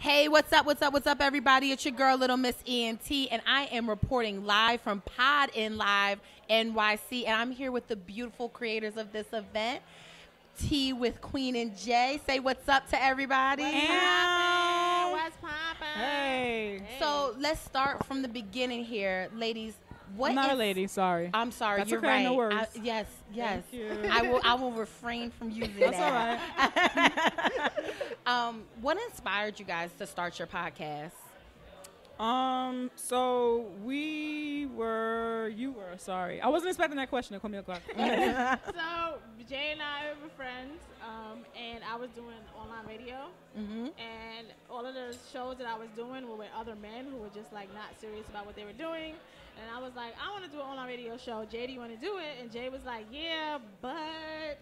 Hey, what's up, everybody? It's your girl, Little Miss ENT, and I am reporting live from PodinLiveNYC, and I'm here with the beautiful creators of this event, T with Queen and J. Say what's up to everybody. What's poppin'? Hey. So let's start from the beginning here, ladies. I'm not a lady, sorry. I'm sorry, That's you're okay, right. no worries. Yes. Thank you. I will refrain from using That's that. all right. What inspired you guys to start your podcast? So sorry. I wasn't expecting that question. Call me o'clock. So Jay and I were friends, and I was doing online radio, and all of the shows that I was doing were with other men who were just like not serious about what they were doing. And I was like, I want to do an online radio show. Jay, do you want to do it? And Jay was like, yeah, but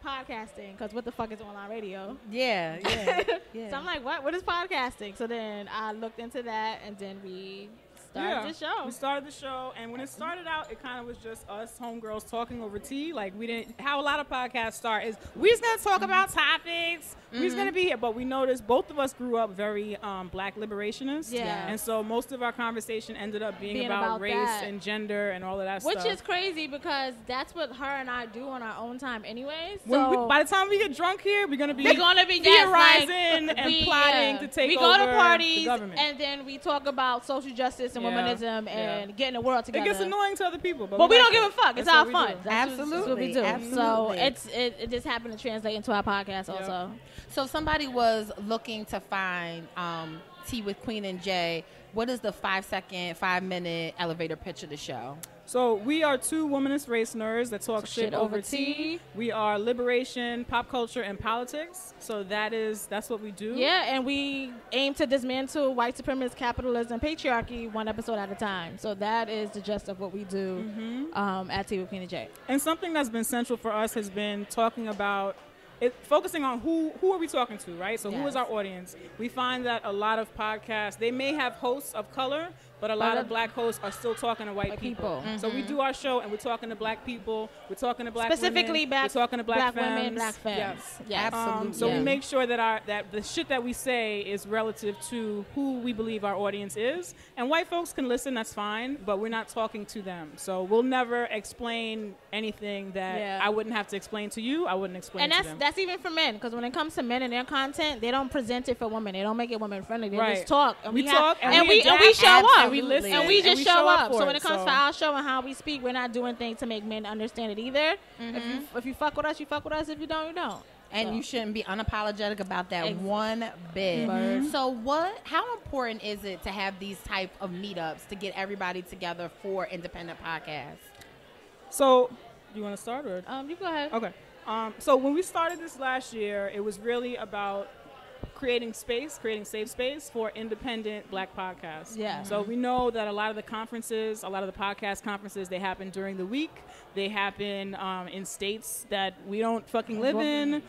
podcasting, because what the fuck is online radio? Yeah. So I'm like, what is podcasting? So then I looked into that, and then we started the show. We started the show, and when it started out, it kind of was just us homegirls talking over tea. Like, we didn't, how a lot of podcasts start is, we just going to talk about topics. We just going to be here. But we noticed both of us grew up very black liberationists. Yeah. And so most of our conversation ended up being about race and gender and all of that Which stuff. is crazy, because that's what her and I do on our own time anyways. So by the time we get drunk here, we're going to be theorizing and plotting to take over We go to parties, the government. and then we talk about social justice and womanism and getting the world together. It gets annoying to other people. But we don't give a fuck. It's our fun. That's what we do. Absolutely. So it just happened to translate into our podcast also. So if somebody was looking to find T with Queen and J, what is the 5-minute elevator pitch of the show? So we are two womanist race nerds that talk shit over tea. We are liberation, pop culture, and politics. So that's what we do. Yeah, and we aim to dismantle white supremacist capitalism, patriarchy, one episode at a time. So that is the gist of what we do at T with Queen and J. And something that's been central for us has been talking about focusing on who are we talking to, right? So who is our audience? We find that a lot of podcasts, they may have hosts of color, but a lot of black hosts are still talking to white people. So we do our show, and we're talking to black people. We're talking to black specifically women. We're talking to black women, black femmes. Yes. Absolutely. So we make sure that the shit that we say is relative to who we believe our audience is. And white folks can listen, that's fine, but we're not talking to them. So we'll never explain anything that I wouldn't have to explain to you. I wouldn't explain to them. And that's even for men, because when it comes to men and their content, they don't present it for women. They don't make it women friendly. They just talk. And we talk, and we show up. And we listen, and we just show up. So when it comes to to our show and how we speak, we're not doing things to make men understand it either. If you fuck with us, you fuck with us. If you don't, you don't. And you shouldn't be unapologetic about that one bit. So how important is it to have these type of meetups to get everybody together for independent podcasts? So, do you want to start? Or? You go ahead. Okay. So when we started this last year, it was really about creating safe space for independent black podcasts. Yeah. So we know that a lot of the podcast conferences, they happen during the week. They happen in states that we don't fucking live in.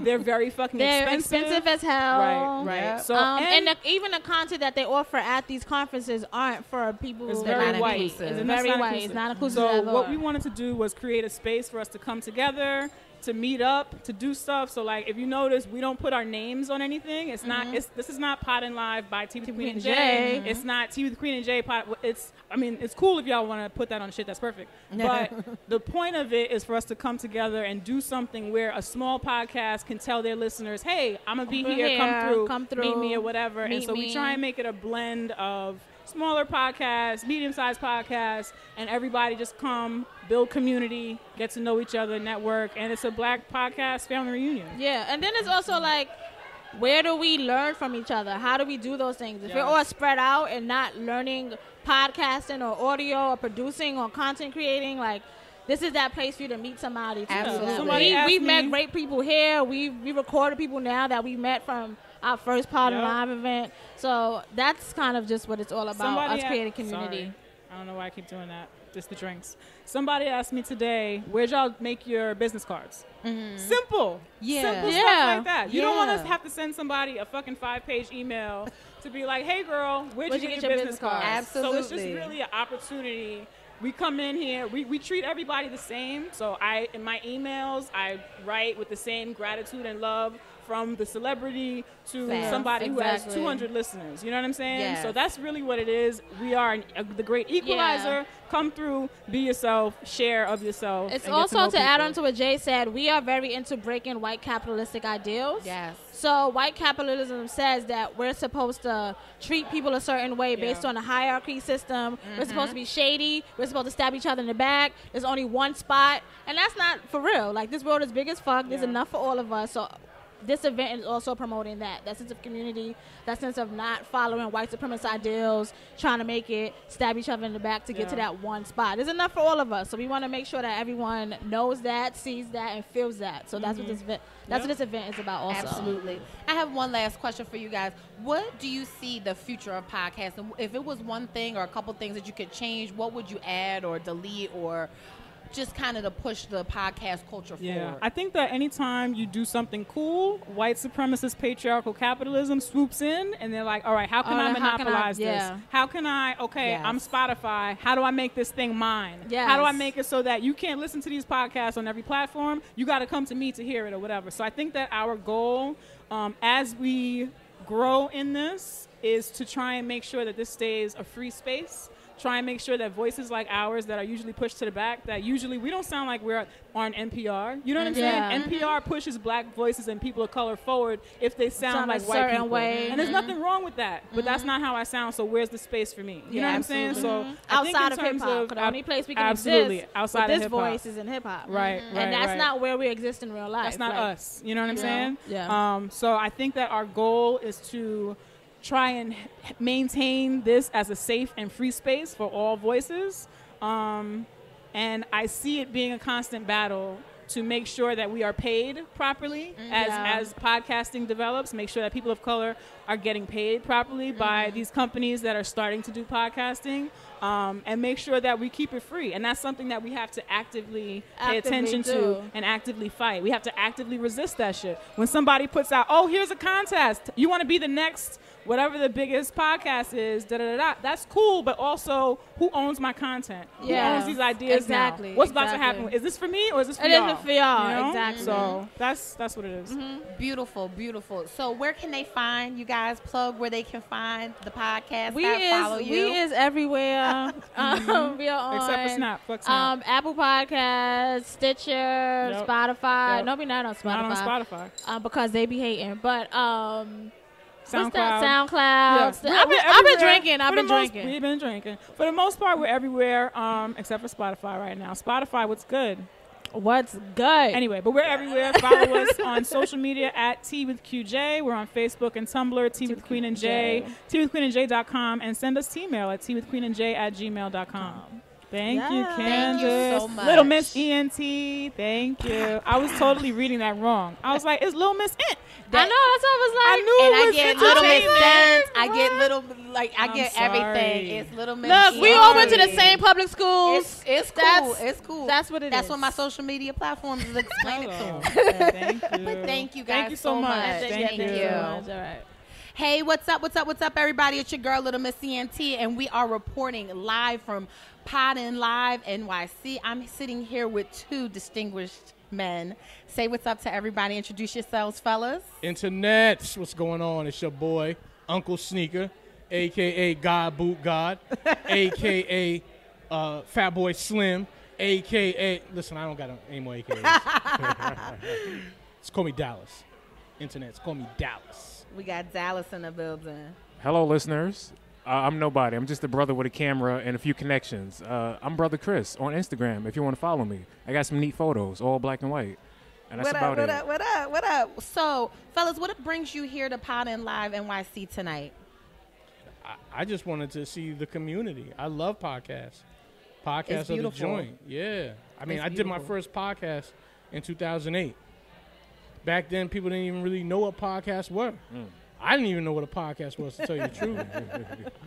They're very fucking expensive. They're expensive as hell. Right. Yeah. So even the content that they offer at these conferences aren't for people it's who very are white. Inclusive. It's very white. It's not inclusive. So at all. what we wanted to do was create a space for us to come together, to meet up, to do stuff. So like, if you notice, we don't put our names on anything. It's not. This is not Podin Live by T with Queen and J. It's not T with Queen and J. It's cool if y'all want to put that on shit. That's perfect. But the point of it is for us to come together and do something where a small podcast can tell their listeners, "Hey, I'm gonna be here. Come through, meet me or whatever." And so we try and make it a blend of smaller podcasts, medium-sized podcasts, and everybody just come, build community, get to know each other, network, and it's a black podcast family reunion. Yeah, and then it's also like, where do we learn from each other? How do we do those things? If we're all spread out and not learning podcasting or audio or producing or content creating, like, this is that place for you to meet somebody. Too. Absolutely. We've met great people here. We recorded people now that we met from our first Podin Live event. So that's kind of just what it's all about, us creating community. Sorry. I don't know why I keep doing that. Just the drinks. Somebody asked me today, where'd y'all make your business cards? Simple. Simple stuff like that. You don't want us to have to send somebody a fucking 5-page email to be like, hey, girl, where'd you get your business cards? Absolutely. So it's just really an opportunity. We come in here, we treat everybody the same. So in my emails, I write with the same gratitude and love from the celebrity to Facts. somebody who has Exactly. 200 listeners. You know what I'm saying? Yes. So that's really what it is. We are the great equalizer. Yeah. Come through, be yourself, share of yourself. It's and get also know to add people. on to what Jay said, we are very into breaking white capitalistic ideals. Yes. So white capitalism says that we're supposed to treat people a certain way based on a hierarchy system. We're supposed to be shady. We're supposed to stab each other in the back. There's only one spot. And that's not for real. Like, this world is big as fuck. There's enough for all of us. So this event is also promoting that sense of community, that sense of not following white supremacist ideals, trying to make it stab each other in the back to get to that one spot. There's enough for all of us. So we want to make sure that everyone knows that, sees that, and feels that. So that's what this event. That's what this event is about. Also, Absolutely. I have one last question for you guys. What do you see the future of podcasts? And if it was one thing or a couple things that you could change, what would you add or delete or just kind of to push the podcast culture forward? I think that anytime you do something cool, white supremacist patriarchal capitalism swoops in and they're like, all right, how can I monopolize this? How can I, I'm Spotify. How do I make this thing mine? Yes. How do I make it so that you can't listen to these podcasts on every platform? You got to come to me to hear it or whatever. So I think that our goal as we grow in this is to try and make sure that this stays a free space. Try and make sure that voices like ours that are usually pushed to the back, that usually we don't sound like we're on NPR. You know what I'm saying? NPR pushes black voices and people of color forward if they sound like white people. Way. And there's nothing wrong with that. But that's not how I sound, so where's the space for me? You know what I'm saying? So outside of hip-hop, the only place we can exist outside with of this voice is in hip-hop. Right. And that's not where we exist in real life. That's not us. You know what I'm saying? Yeah. So I think that our goal is to try and maintain this as a safe and free space for all voices. And I see it being a constant battle to make sure that we are paid properly as podcasting develops, make sure that people of color are getting paid properly by these companies that are starting to do podcasting, and make sure that we keep it free. And that's something that we have to actively pay attention to and actively fight. We have to actively resist that shit. When somebody puts out, oh, here's a contest. You want to be the next whatever the biggest podcast is, that's cool, but also, who owns my content? Who owns these ideas now? What's about to happen? Is this for me or is this for y'all? It is for y'all, you know? exactly. So that's what it is. Beautiful, beautiful. So where can they find you guys? Plug where they can find the podcast. Follow you. We is everywhere. We are on. Except for Snap. Fuck Snap. Apple Podcast, Stitcher, Spotify. No, we're not on Spotify. Not on Spotify. Because they be hating. But SoundCloud. What's that? SoundCloud. Yeah. I've been drinking. We've been drinking. For the most part, we're everywhere, except for Spotify right now. Spotify, what's good? What's good? Anyway, but we're everywhere. Follow us on social media at Tea with QJ. We're on Facebook and Tumblr, Tea with Queen and J, teawithqueenandj.com, and send us email at teawithqueenandj@gmail.com. Thank you, Candace. Thank you so much. Little Miss ENT. Thank you. I was totally reading that wrong. I was like, it's Little Miss Ent. I know, that's what I was like. I knew And it I was get Little Miss entertainment. Sense. I get little, I I'm get sorry. everything. It's Little Miss. Look, we ENT. all went to the same public schools. It's cool. It's cool. That's what it is. That's what my social media platforms is explaining to them. Thank you. But thank you guys Thank you so much. Thank you. All right. Hey, what's up, everybody? It's your girl, Little Miss ENT, and we are reporting live from PodinLiveNYC. I'm sitting here with two distinguished men. Say what's up to everybody. Introduce yourselves, fellas. Internet, what's going on? It's your boy, Uncle Sneaker, a.k.a. God Boot God, a.k.a. Fat Boy Slim, a.k.a. Listen, I don't got any more a.k.a.s. Just call me Dallas. Internet, call me Dallas. We got Dallas in the building. Hello, listeners. I'm nobody. I'm just a brother with a camera and a few connections. I'm Brother Chris on Instagram if you want to follow me. I got some neat photos, all black and white. And that's about it. What up? So, fellas, what brings you here to PodinLiveNYC tonight? I just wanted to see the community. I love podcasts. Podcasts It's are the beautiful. joint. Yeah. I mean, It's I did my beautiful. first podcast in 2008. Back then, people didn't even really know what podcasts were. I didn't even know what a podcast was, to tell you the truth.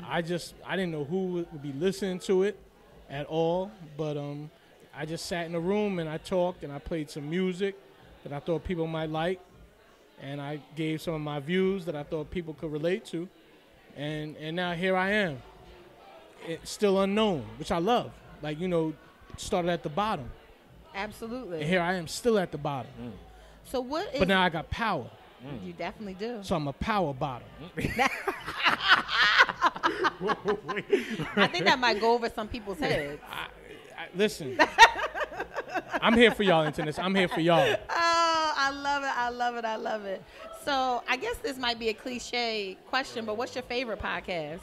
I didn't know who would be listening to it at all. But I just sat in a room and I talked and I played some music that I thought people might like. And I gave some of my views that I thought people could relate to. And now here I am. It's still unknown, which I love. Like, started at the bottom. Absolutely. And here I am still at the bottom. So what is... But now I got power. You definitely do. So I'm a power bottom. I think that might go over some people's heads. Listen, I'm here for y'all, internets. I'm here for y'all. Oh, I love it. I love it. I love it. So I guess this might be a cliche question, but what's your favorite podcast?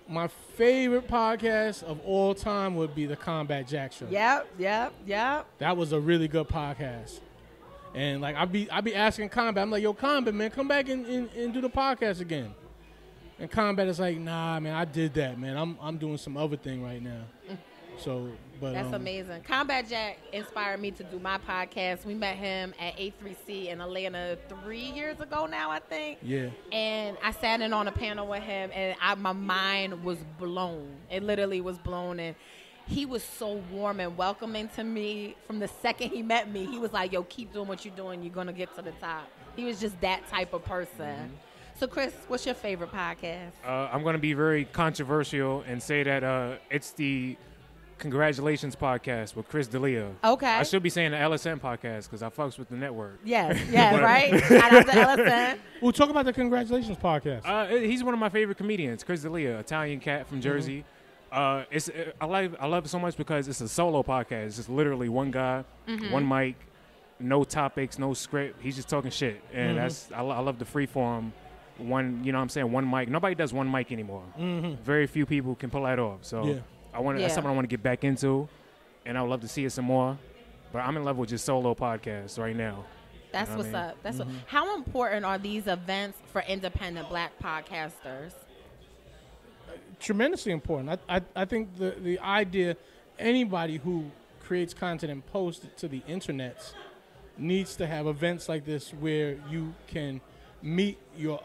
My favorite podcast of all time would be the Combat Jack Show. Yep. That was a really good podcast. And like I'd be asking Combat, I'm like, yo, Combat, man, come back and do the podcast again. And Combat is like, nah, man, I did that, man. I'm doing some other thing right now. So, but that's amazing. Combat Jack inspired me to do my podcast. We met him at A3C in Atlanta 3 years ago now, I think. Yeah. And I sat in on a panel with him, and my mind was blown. It literally was blown. And he was so warm and welcoming to me from the second he met me. He was like, yo, keep doing what you're doing. You're going to get to the top. He was just that type of person. Mm-hmm. So, Chris, what's your favorite podcast? I'm going to be very controversial and say that it's the Congratulations Podcast with Chris D'Elia. Okay. I should be saying the LSN Podcast because I fucks with the network. Yes, right? Shout out to LSN. We'll talk about the Congratulations Podcast. He's one of my favorite comedians, Chris D'Elia, Italian cat from Jersey. I love it so much because it's a solo podcast. It's just literally one guy, one mic, no topics, no script. He's just talking shit, and I love the free form. One mic. Nobody does one mic anymore. Very few people can pull that off. So that's something I want to get back into, and I would love to see it some more. But I'm in love with just solo podcasts right now. That's what's up. That's how important are these events for independent Black podcasters? Tremendously important. I think the idea, anybody who creates content and posts it to the internet needs to have events like this where you can meet your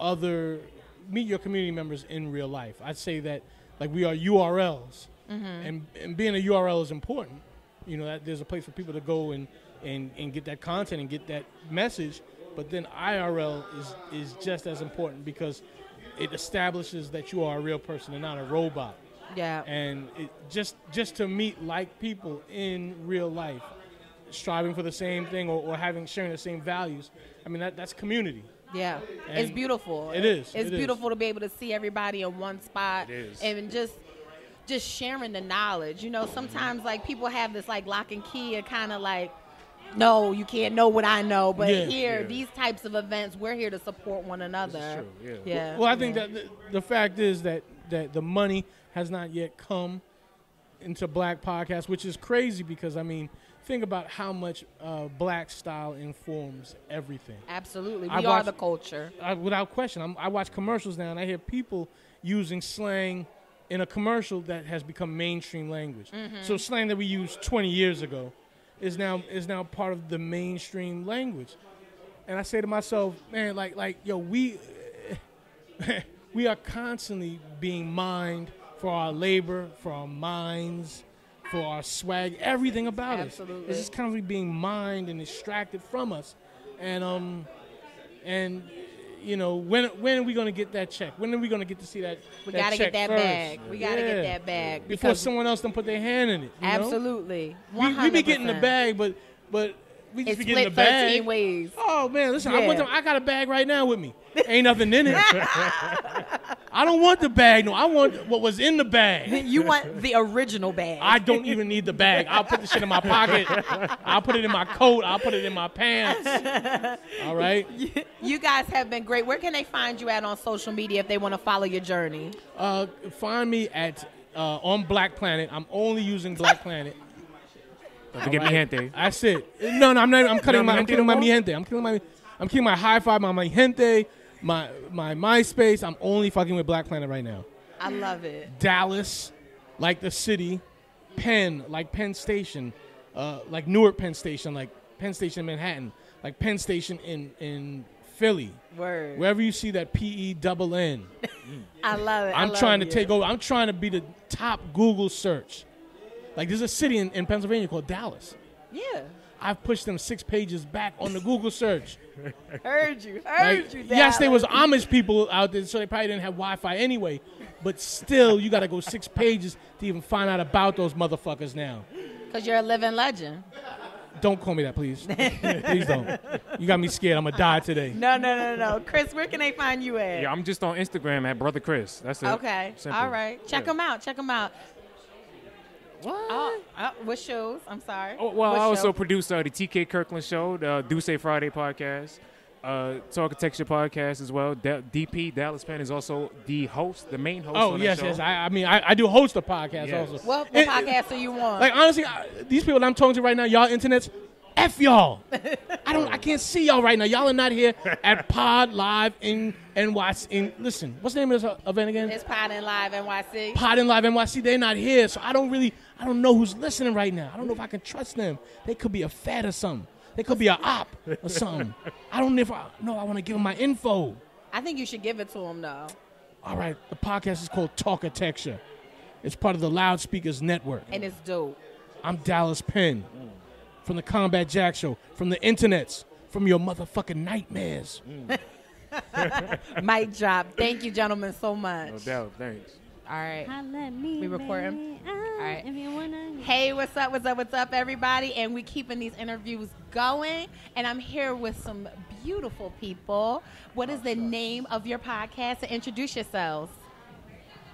community members in real life. I'd say that like we are URLs, and being a URL is important. You know, that there's a place for people to go and get that content and get that message. But then IRL is just as important because it establishes that you are a real person and not a robot. Yeah. And it just to meet like people in real life, striving for the same thing or sharing the same values. I mean, that's community. Yeah. And it's beautiful. It is. It's beautiful to be able to see everybody in one spot. It is. And just sharing the knowledge. You know, sometimes like people have this like lock and key and kind of like, no, you can't know what I know. But these types of events, we're here to support one another. This is true, Yeah. Well, I think that the fact is that the money has not yet come into Black podcasts, which is crazy because, I mean, think about how much Black style informs everything. Absolutely. We are the culture. Without question. I watch commercials now, and I hear people using slang in a commercial that has become mainstream language. So slang that we used 20 years ago is now part of the mainstream language. And I say to myself, man, like yo, we are constantly being mined for our labor, for our minds, for our swag, everything about us. It's just constantly being mined and extracted from us. And you know, when are we gonna get that check? When are we gonna get to see that? We gotta get that first? bag. We gotta get that bag before someone else don't put their hand in it. You absolutely. know? We be getting the bag, but we just be getting the bag. 13 ways. Oh man, listen, I got a bag right now with me. Ain't nothing in it. I don't want the bag. No, I want what was in the bag. You want the original bag. I don't even need the bag. I'll put the shit in my pocket. I'll put it in my coat. I'll put it in my pants. All right? You guys have been great. Where can they find you at on social media if they want to follow your journey? Find me at on Black Planet. I'm only using Black Planet. Don't forget mi gente. That's it. No, I'm not. I'm cutting my mi gente. I'm keeping my high five, my mi gente, my MySpace. I'm only fucking with Black Planet right now. I love it. Dallas, like the city. Penn, like Penn Station. Like Newark Penn Station, like Penn Station in Manhattan. Like Penn Station in Philly. Word. Wherever you see that PENN. I love it. I'm trying to take over. I'm trying to be the top Google search. Like, there's a city in Pennsylvania called Dallas. Yeah. I've pushed them 6 pages back on the Google search. Heard you, Dallas. Yes, there was Amish people out there, so they probably didn't have Wi-Fi anyway. But still, you got to go 6 pages to even find out about those motherfuckers now. Because you're a living legend. Don't call me that, please. Please don't. You got me scared. I'm going to die today. No. Chris, where can they find you at? Yeah, I'm just on Instagram at Brother Chris. That's it. Okay. Simple. All right. Check them out. What? What shows? I'm sorry. Oh, well, What I also show? produce the TK Kirkland Show, the Do Say Friday podcast, Architecture Podcast as well. DP, Dallas Penn, is also the host, the main host on that show. Yes. I do host a podcast also. What podcast do you want? Like, honestly, these people that I'm talking to right now, y'all internets, F y'all. I can't see y'all right now. Y'all are not here at Pod Live in NYC. Listen, what's the name of this event again? It's PodinLiveNYC. PodinLiveNYC. They're not here, so I don't know who's listening right now. I don't know if I can trust them. They could be a fed or something. They could be an op or something. I don't know if I want to give them my info. I think you should give it to them, though. All right, the podcast is called Talkitecture. It's part of the Loudspeakers Network. And it's dope. I'm Dallas Penn. From the Combat Jack Show, from the internets, from your motherfucking nightmares. Mic drop. Thank you, gentlemen, so much. No doubt. Thanks. All right. We recording? All right. If you wanna. Hey, what's up, everybody? And we keeping these interviews going. And I'm here with some beautiful people. What is the name of your podcast? And introduce yourselves.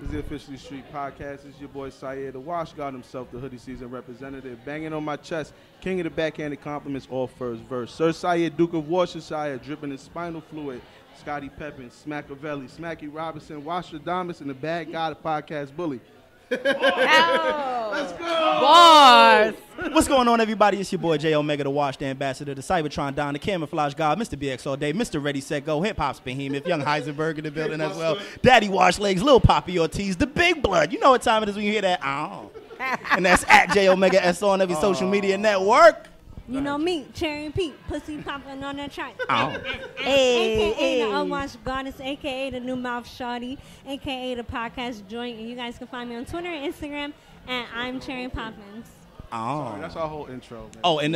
This is the Officially Street Podcast. It's your boy Syed, the wash god himself, the hoodie season representative, banging on my chest, king of the backhanded compliments, all first verse. Sir Syed, Duke of Worcestershire, dripping in spinal fluid, Scottie Pippen, Smackavelli, Smacky Robinson, Washadamas, and the bad guy, the podcast bully. Oh. Let's go! Bars. What's going on, everybody? It's your boy J Omega, the Wash, the ambassador, the Cybertron Don, the camouflage god, Mr. BX all day, Mr. Ready, Set, Go, hip hop's behemoth, young Heisenberg in the building as well, Daddy Wash Legs, Lil Poppy Ortiz, the big blood. You know what time it is when you hear that? Oh. And that's at J Omega S on every social media network. You know me, Cherry and Pete, pussy popping on that track. Oh. AKA the Unwashed Goddess, AKA the New Mouth Shawty, AKA the podcast joint. And you guys can find me on Twitter and Instagram at I'm Cherry Poppins. Oh. That's our whole intro, man. Oh, and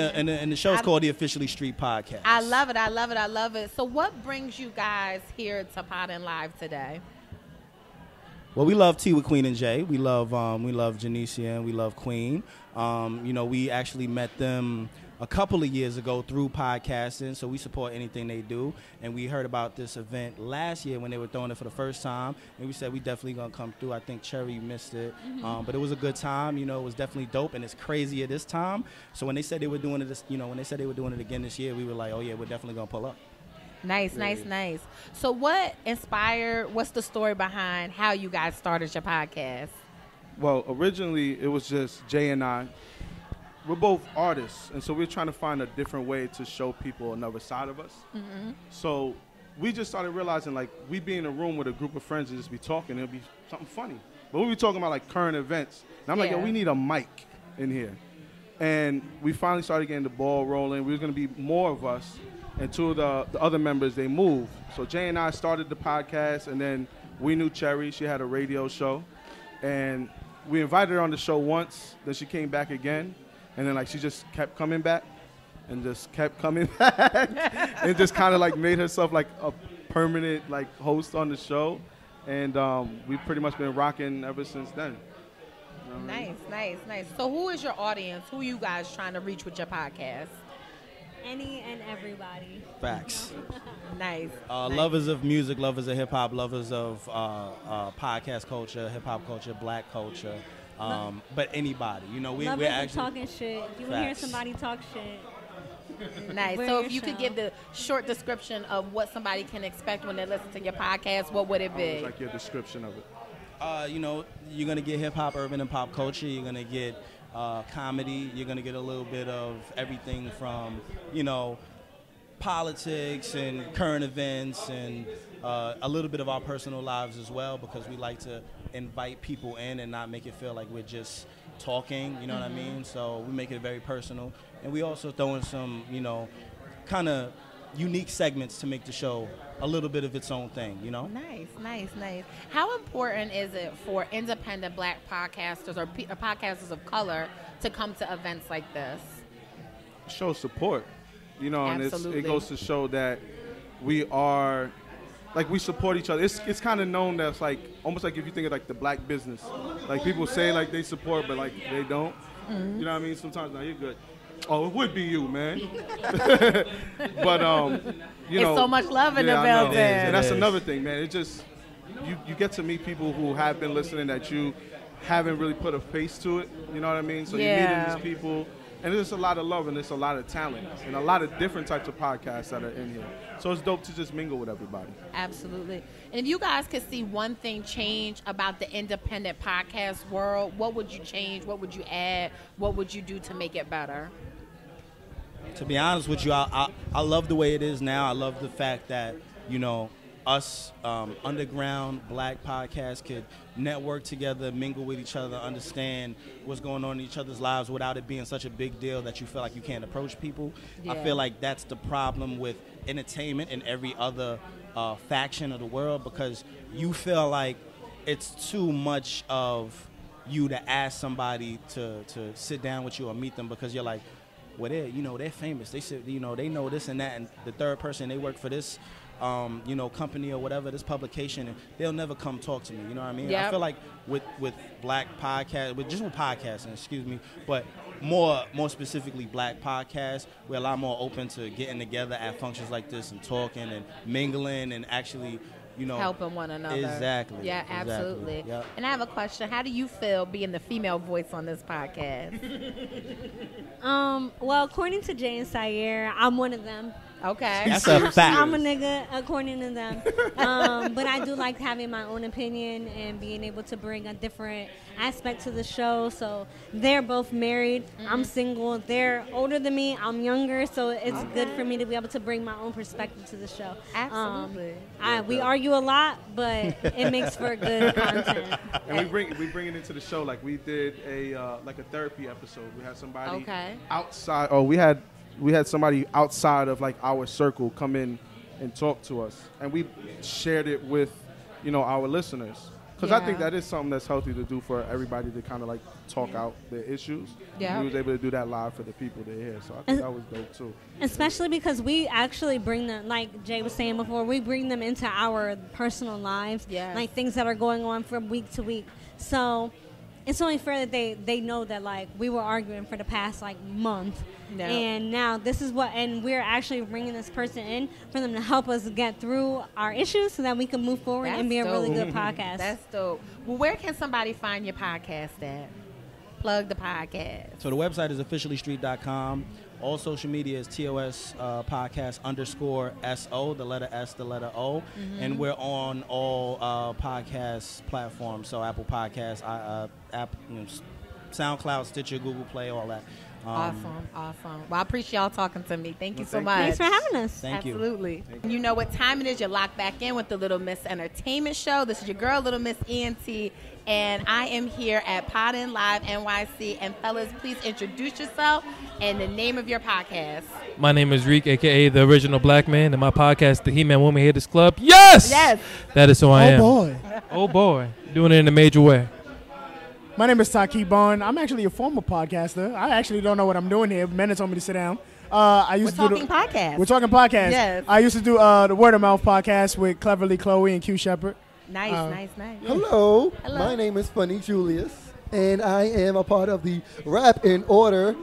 the show's called the Officially Street Podcast. I love it. So what brings you guys here to Podin Live today? Well, we love Tea with Queen and Jay. We love Janicia and we love Queen. We actually met them a couple of years ago through podcasting, so we support anything they do. And we heard about this event last year when they were throwing it for the first time, and we said we definitely gonna come through. I think Cherry missed it, but it was a good time. You know, it was definitely dope, and it's crazier this time. So when they said they were doing it, when they said they were doing it again this year, we were like, oh yeah, we're definitely gonna pull up. Nice. So what's the story behind how you guys started your podcast? Well, originally it was just Jay and I. We're both artists, and so we're trying to find a different way to show people another side of us. Mm-hmm. So we just started realizing, like, we'd be in a room with a group of friends and just be talking, and it'd be something funny. But we'd be talking about, like, current events. And I'm like, yo, we need a mic in here. And we finally started getting the ball rolling. We were going to be more of us, and two of the other members, they moved. So Jay and I started the podcast, and then we knew Cherry. She had a radio show. And we invited her on the show once. Then she came back again. And then, like, she just kept coming back and just kept coming back and just kind of, like, made herself, like, a permanent, like, host on the show. And we've pretty much been rocking ever since then. You know what I mean? Nice. So who is your audience? Who are you guys trying to reach with your podcast? Any and everybody. Facts. Nice. Lovers of music, lovers of hip-hop, lovers of podcast culture, hip-hop culture, black culture. But anybody, we're actually talking shit. If you want to hear somebody talk shit. Nice. So if you could give the short description of what somebody can expect when they listen to your podcast, what would it be? Like your description of it. You're going to get hip-hop, urban, and pop culture. You're going to get comedy. You're going to get a little bit of everything from, politics and current events and a little bit of our personal lives as well, because we like to invite people in and not make it feel like we're just talking, you know what I mean? So we make it very personal. And we also throw in some, kind of unique segments to make the show a little bit of its own thing, Nice. How important is it for independent black podcasters or podcasters of color to come to events like this? Show support, and Absolutely. it goes to show that we are, like, we support each other. It's kind of known that it's like, almost like if you think of, like, the black business. Like, people say, like, they support, but, like, they don't. Mm-hmm. You know what I mean? Sometimes, no, you're good. Oh, it would be you, man. But you know, it's so much love in the I know. building. And that's another thing, man. It just you get to meet people who have been listening that you haven't really put a face to it. You know what I mean? So you're meeting these people, and there's a lot of love and there's a lot of talent and a lot of different types of podcasts that are in here. So it's dope to just mingle with everybody. Absolutely. And if you guys could see one thing change about the independent podcast world, what would you change? What would you add? What would you do to make it better? To be honest with you, I love the way it is now. I love the fact that, you know, us underground black podcasts could network together, mingle with each other, understand what's going on in each other's lives without it being such a big deal that you feel like you can't approach people. Yeah. I feel like that's the problem with entertainment and every other faction of the world, because you feel like it's too much of you to ask somebody to sit down with you or meet them, because you're like, well, they're famous. They said, they know this and that, and the third person, they work for this company or whatever, this publication, and they'll never come talk to me. You know what I mean? Yep. I feel like with black podcasts, with podcasting, but more specifically black podcasts, we're a lot more open to getting together at functions like this and talking and mingling and actually, helping one another. Exactly. Yeah, absolutely. Exactly. Yep. And I have a question. How do you feel being the female voice on this podcast? Well, according to Jay and Sayer, I'm one of them. Okay. That's a fact. I'm a nigga, according to them. But I do like having my own opinion and being able to bring a different aspect to the show. So they're both married. I'm single. They're older than me. I'm younger. So it's good for me to be able to bring my own perspective to the show. Absolutely. We argue a lot, but it makes for good content. And we bring it into the show. Like we did a therapy episode. We had somebody outside. Oh, we had somebody outside of like our circle come in and talk to us, and we shared it with, our listeners, because I think that is something that's healthy to do for everybody to kind of like talk out their issues. Yeah, we was able to do that live for the people that are here, so I think that was dope too. Especially because we actually bring them, like Jay was saying before, we bring them into our personal lives, like things that are going on from week to week. So it's only fair that they know that like we were arguing for the past like month. No. And now this is and we're actually bringing this person in for them to help us get through our issues so that we can move forward and be a really good podcast. That's dope. Well, where can somebody find your podcast at? Plug the podcast. So the website is officiallystreet.com. All social media is TOS Podcast _SO, the letter S, the letter O. And we're on all podcast platforms. So Apple Podcasts, SoundCloud, Stitcher, Google Play, all that. Awesome. Well, I appreciate y'all talking to me. Thank you so much. Thanks for having us. Thank you. Absolutely. You know what time it is. You're locked back in with the Little Miss Entertainment Show. This is your girl, Little Miss ENT, and I am here at PodinLiveNYC. And fellas, please introduce yourself and the name of your podcast. My name is Reek, a.k.a. the original black man, and my podcast, the Heman Woman Haters Club. Yes! That is who I am. Oh, boy. Doing it in a major way. My name is Taqee Bond. I'm actually a former podcaster. I actually don't know what I'm doing here. Mena told me to sit down. We're talking podcast. Yes. I used to do the Word of Mouth podcast with Cleverly Chloe and Q Shepard. Nice. Hello. My name is Funny Julius, and I am a part of the Rap in Order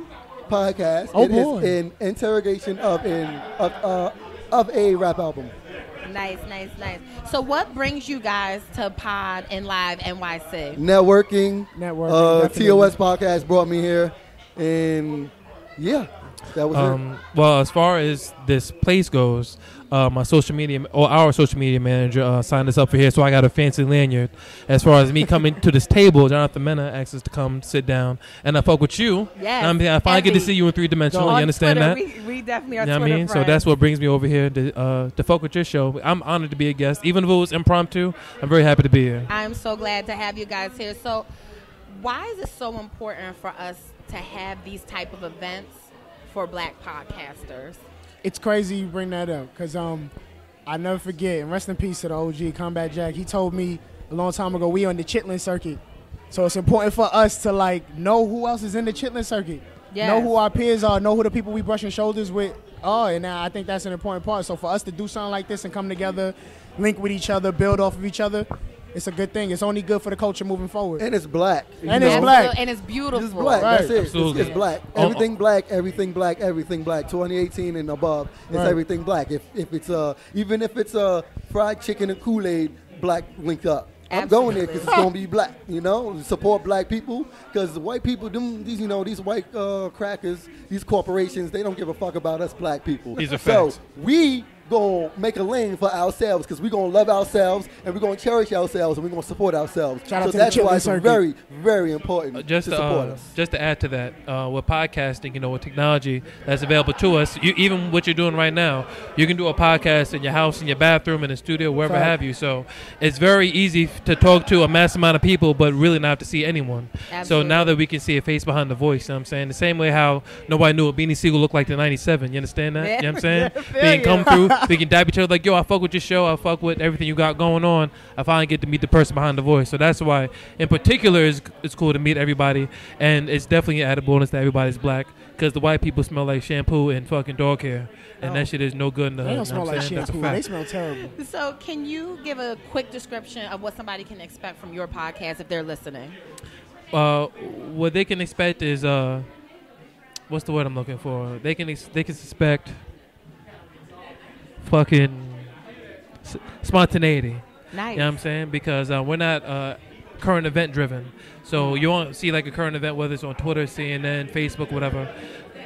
podcast. It is an interrogation of a rap album. Nice. So what brings you guys to PodinLiveNYC? Networking. TOS Podcast brought me here, and that was it. Well, as far as this place goes, our social media manager signed us up for here, so I got a fancy lanyard. As far as me coming to this table, Jonathan Mena asked us to come sit down, and I fuck with you. Yes. I finally get to see you in three-dimensional. You understand Twitter, that? We definitely are Twitter friends. So that's what brings me over here to fuck with your show. I'm honored to be a guest. Even if it was impromptu, I'm very happy to be here. I'm so glad to have you guys here. So why is it so important for us to have these type of events for black podcasters? It's crazy you bring that up, because I never forget, and rest in peace to the OG, Combat Jack. He told me a long time ago, we on the chitlin circuit. So it's important for us to know who else is in the chitlin circuit. Yes. Know who our peers are, know who the people we brushing shoulders with are, and I think that's an important part. So for us to do something like this and come together, link with each other, build off of each other, it's a good thing. It's only good for the culture moving forward. And it's black. And it's black. And it's beautiful. It's black. Right. That's it. Absolutely. It's black. Everything black. Everything black. Everything black. 2018 and above. It's everything black. If it's even if it's fried chicken and Kool-Aid, black linked up. I'm going there because it's gonna be black. You know, support black people because the white people, these white crackers, these corporations, they don't give a fuck about us black people. These are facts. So we gonna make a lane for ourselves because we're gonna love ourselves and we're gonna cherish ourselves and we're gonna support ourselves. So that's why it's very, very important to support us. Just to add to that, with podcasting, with technology that's available to us, even what you're doing right now, you can do a podcast in your house, in your bathroom, in the studio, wherever have you. So it's very easy to talk to a mass amount of people, but really not have to see anyone. Absolutely. So now that we can see a face behind the voice, you know what I'm saying? The same way how nobody knew what Beanie Siegel looked like in '97. You understand that? You know what I'm saying? Being come through. We can dab each other like, yo, I fuck with your show. I fuck with everything you got going on. I finally get to meet the person behind the voice. So that's why, in particular, it's cool to meet everybody. And it's definitely an added bonus that everybody's black because the white people smell like shampoo and fucking dog hair. And that shit is no good in the hood. They don't smell like shampoo. They smell terrible. So can you give a quick description of what somebody can expect from your podcast if they're listening? What they can expect is, what's the word I'm looking for? They can expect fucking spontaneity. Nice. You know what I'm saying? Because we're not current event driven. So you won't see like a current event, whether it's on Twitter, CNN, Facebook, whatever,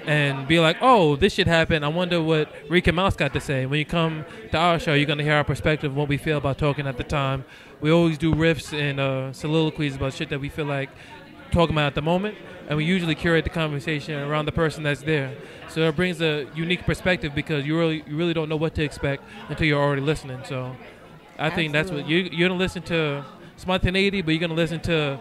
and be like, oh, this shit happened. I wonder what Rika Mouse got to say. When you come to our show, you're going to hear our perspective, what we feel about talking at the time. We always do riffs and soliloquies about shit that we feel like talking about at the moment, and we usually curate the conversation around the person that's there. So it brings a unique perspective because you really don't know what to expect until you're already listening. So I think that's what you're going to listen to spontaneity, but you're going to listen to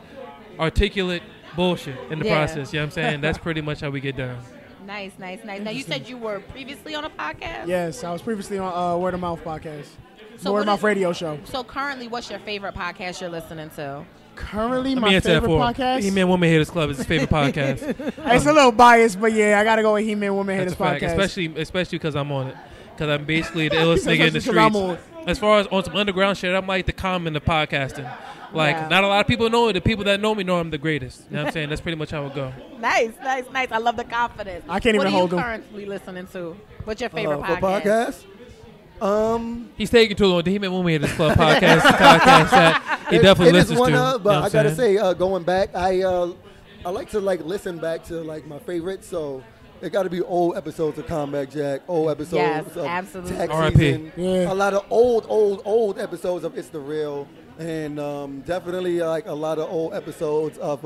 articulate bullshit in the process. You know what I'm saying? That's pretty much how we get down. Nice. Now, you said you were previously on a podcast? Yes, I was previously on Word of Mouth Podcast. So Word of Mouth radio show. So currently, what's your favorite podcast you're listening to? Currently, my favorite podcast? He-Man Woman Haters Club is his favorite podcast. It's a little biased, but yeah, I got to go with He-Man Woman Haters Podcast. Especially because I'm on it. Because I'm basically the illest nigga in the streets. As far as on some underground shit, I'm like the common of podcasting. Like, not a lot of people know it. The people that know me know I'm the greatest. You know what I'm saying? That's pretty much how it go. Nice. I love the confidence. I can't even hold them. What are you currently listening to? What's your favorite podcast? He's taking too long. The He-Man Woman Haters Club podcast that he definitely listens to. But I gotta say, going back, I like to listen back to my favorites. So it got to be old episodes of Combat Jack, old episodes of absolutely. Tax Season, a lot of old episodes of It's the Real, and definitely a lot of old episodes of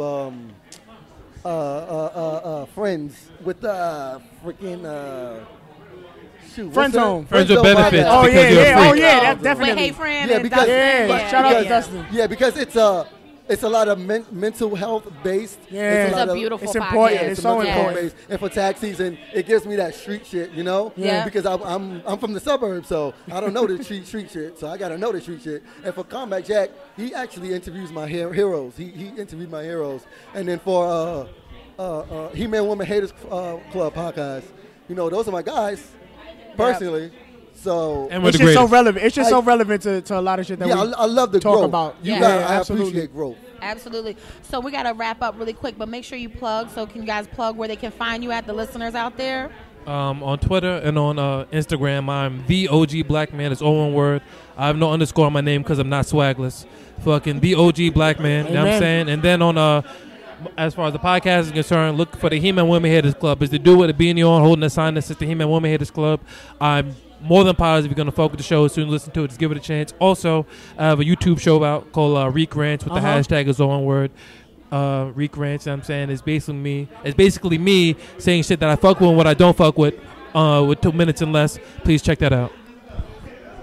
Friends with the freaking. Friend Zone. Friends with benefits. Oh yeah, that's definitely. Wait, hey friend. Yeah, because shout out to Dustin. Yeah, because it's a lot of mental health based. Yeah, it's a beautiful. It's important. Podcast. It's so important. And for Tax Season, it gives me that street shit, you know. Yeah. Because I'm from the suburbs, so I don't know the street shit. So I gotta know the street shit. And for Combat Jack, he actually interviews my heroes. He interviewed my heroes. And then for He-Man Woman Haters Club podcast, those are my guys. Personally, so and it's just so relevant. It's just so relevant to a lot of shit that we I love the talk growth. about. I appreciate growth. Absolutely. So we got to wrap up really quick, but make sure you plug. So can you guys plug where they can find you at, the listeners out there? On Twitter and on Instagram, I'm the OG Black Man. It's all one word. I have no underscore on my name because I'm not swagless. Fucking the OG Black Man. You know what I'm saying? And then on as far as the podcast is concerned, look for the Heman Women Haters Club. It's the dude with a beanie on holding a sign that says the Heman Women Haters Club. I'm more than positive you're going to fuck with the show as soon as you listen to it. Just give it a chance. Also, I have a YouTube show out called Reek Rants with the hashtag is all one word. Reek Rants, you know what I'm saying, is basically me saying shit that I fuck with and what I don't fuck with 2 minutes and less. Please check that out.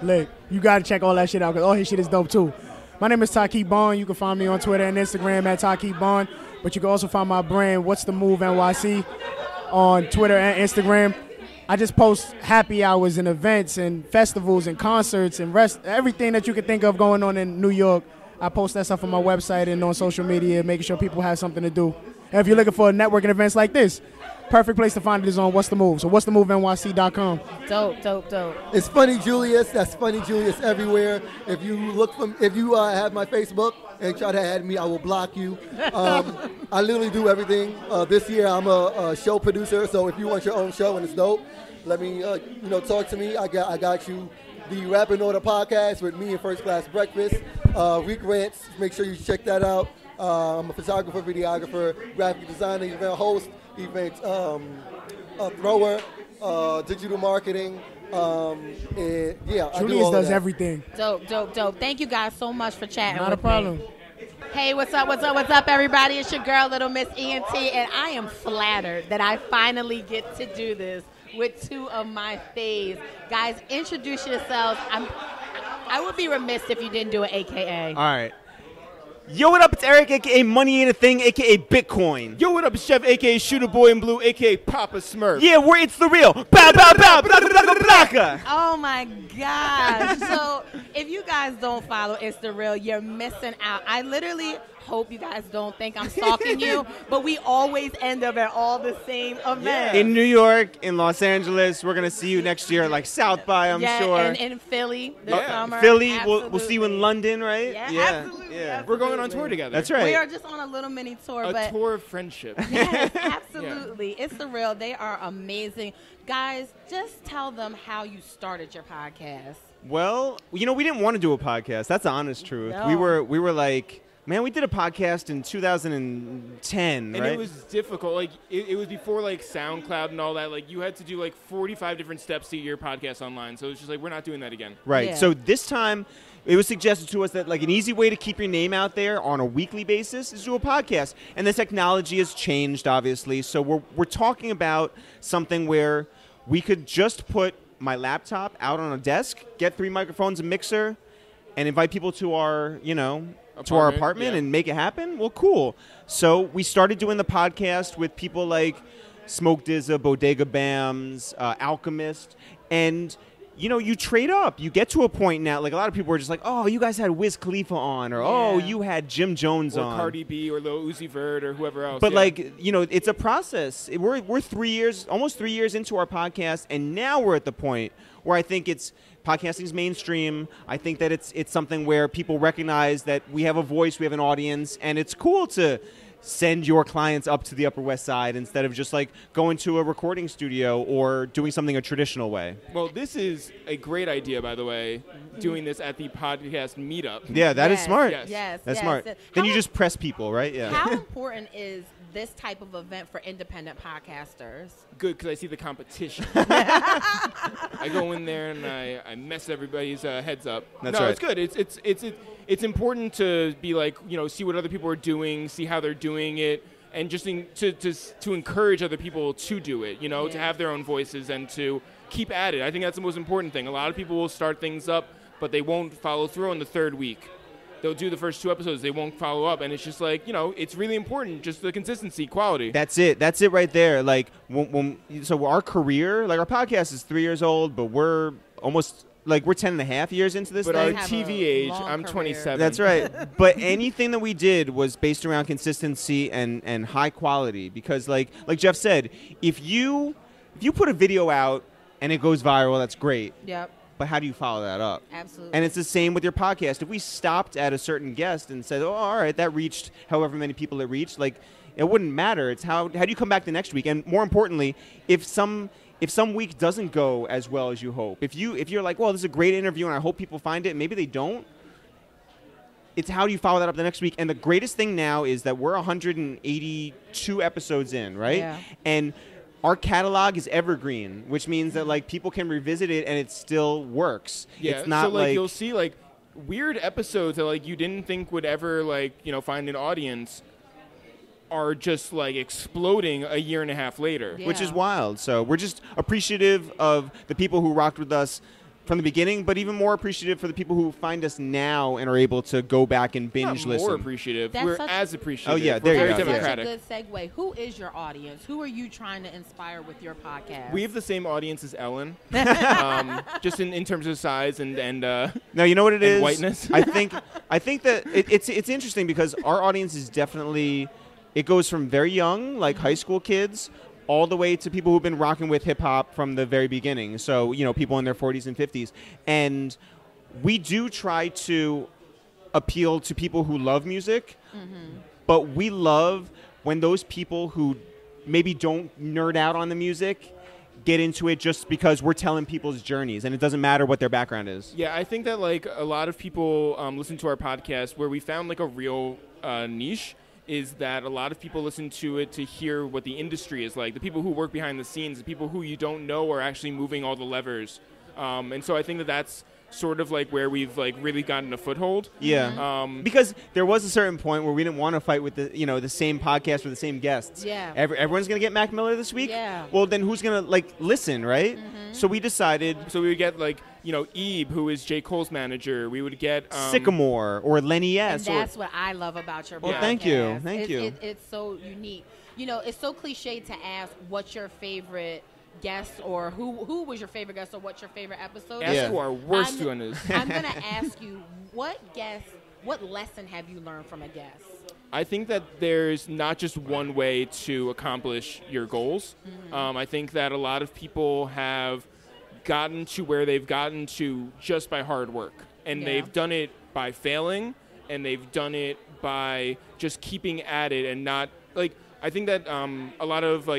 Look, you got to check all that shit out because all his shit is dope too. My name is Taqee Bond. You can find me on Twitter and Instagram at Taqee Bond. But you can also find my brand, What's the Move NYC, on Twitter and Instagram. I just post happy hours and events and festivals and concerts and everything that you can think of going on in New York. I post that stuff on my website and on social media, making sure people have something to do. And if you're looking for networking events like this, perfect place to find it is on What's the Move. So what'sthemovenyc.com. Dope. It's Funny Julius. That's Funny Julius everywhere. If you have my Facebook and try to add me, I will block you. I literally do everything. This year I'm a show producer, so if you want your own show and it's dope, let me talk to me. I got you. The Rap and Order podcast with me and First Class Breakfast. Rick Rants, make sure you check that out. I'm a photographer, videographer, graphic designer, event host, event thrower, digital marketing. Julius does everything. Dope. Thank you guys so much for chatting Not with a problem. me. Hey, what's up, everybody? It's your girl, Little Miss ENT, and I am flattered that I finally get to do this with two of my faves. Guys, introduce yourselves. I would be remiss if you didn't do an AKA. All right. Yo, what up? It's Eric, a.k.a. Money Ain't a Thing, a.k.a. Bitcoin. Yo, what up? It's Chef, a.k.a. Shooter Boy in Blue, a.k.a. Papa Smurf. Yeah, we're It's The Real. Bow, bow, bow, blaka. Oh, my gosh. So if you guys don't follow It's The Real, you're missing out. I literally hope you guys don't think I'm stalking you, but we always end up at all the same events. In New York, in Los Angeles, we're going to see you next year, like South by, I'm sure. And in Philly this summer. Philly, we'll see you in London, right? Absolutely. We're going on tour together. That's right. We are just on a little mini tour. A tour of friendship. Yes, absolutely. It's The Real. They are amazing. Guys, just tell them how you started your podcast. Well, we didn't want to do a podcast. That's the honest truth. No. We were like, man, we did a podcast in 2010, and right? it was difficult. Like it was before like SoundCloud and all that. Like you had to do like 45 different steps to get your podcast online. So it's just like we're not doing that again. Right. Yeah. So this time, it was suggested to us that like an easy way to keep your name out there on a weekly basis is do a podcast. And the technology has changed, obviously. So we're talking about something where we could just put my laptop out on a desk, get 3 microphones, a mixer, and invite people to our, to our apartment and make it happen. Well, cool. So we started doing the podcast with people like Smoke Dizza, Bodega Bams, Alchemist, and you trade up. You get to a point now, like a lot of people were just like, oh, you guys had Wiz Khalifa on, or oh, you had Jim Jones or on. Or Cardi B, or Lil Uzi Vert, or whoever else. But it's a process. We're almost 3 years into our podcast, and now we're at the point where I think podcasting's mainstream. I think that it's something where people recognize that we have a voice, we have an audience, and it's cool to send your clients up to the Upper West Side instead of just like going to a recording studio or doing something a traditional way. Well, this is a great idea, by the way, doing this at the podcast meetup. Yeah, that is smart. Yes. That's smart. Then you just press people, right? Yeah. How important is this type of event for independent podcasters? Good, because I see the competition. I go in there and I mess everybody's heads up. That's right. It's good. It's important to be like, see what other people are doing, see how they're doing it, and just to encourage other people to do it, to have their own voices and to keep at it. I think that's the most important thing. A lot of people will start things up, but they won't follow through on the third week. They'll do the first 2 episodes. They won't follow up. And it's just like, it's really important, just the consistency, quality. That's it right there. Like, so our career, like our podcast is 3 years old, but we're almost, like we're 10 and a half years into this but thing. Our TV age, I'm 27. That's right. But anything that we did was based around consistency and high quality. Because like Jeff said, if you put a video out and it goes viral, that's great. Yep. But how do you follow that up? Absolutely. And it's the same with your podcast. If we stopped at a certain guest and said, oh, all right, that reached however many people it reached, like it wouldn't matter. It's how do you come back the next week? And more importantly, if some week doesn't go as well as you hope, if you're like, well, this is a great interview and I hope people find it, maybe they don't. It's how do you follow that up the next week? And the greatest thing now is that we're 182 episodes in, right? Yeah. And our catalog is evergreen, which means that like people can revisit it and it still works. Yeah, it's not so like you'll see like weird episodes that like you didn't think would ever like find an audience are just like exploding a year and a half later, which is wild. So we're just appreciative of the people who rocked with us from the beginning, but even more appreciative for the people who find us now and are able to go back and binge listen. More appreciative. We're as appreciative. Oh yeah, there you go. That's such a good segue. Who is your audience? Who are you trying to inspire with your podcast? We have the same audience as Ellen, just in terms of size and no, you know what it is? Whiteness. I think that it's interesting because our audience is definitely, it goes from very young, like high school kids, all the way to people who've been rocking with hip-hop from the very beginning. So, people in their 40s and 50s. And we do try to appeal to people who love music, but we love when those people who maybe don't nerd out on the music get into it just because we're telling people's journeys, and it doesn't matter what their background is. Yeah, I think that like a lot of people listen to our podcast where we found like a real niche is that a lot of people listen to it to hear what the industry is like, the people who work behind the scenes, the people who you don't know are actually moving all the levers. And so I think that that's sort of like where we've like really gotten a foothold. Yeah. Because there was a certain point where we didn't want to fight with the same podcast or the same guests. Yeah. Everyone's going to get Mac Miller this week? Yeah. Well, then who's going to listen, right? So we decided. So we would get Ebe, who is J. Cole's manager. We would get Sycamore or Lenny S. And that's what I love about your podcast. Well, thank you. Thank you. It's so unique. It's so cliche to ask what's your favorite guest or who was your favorite guest or what's your favorite episode. Ask who our worst one is. I'm going to ask you, what lesson have you learned from a guest? I think that there's not just one way to accomplish your goals. I think that a lot of people have gotten to where they've gotten to just by hard work. And they've done it by failing, and they've done it by just keeping at it and not, I think that a lot of,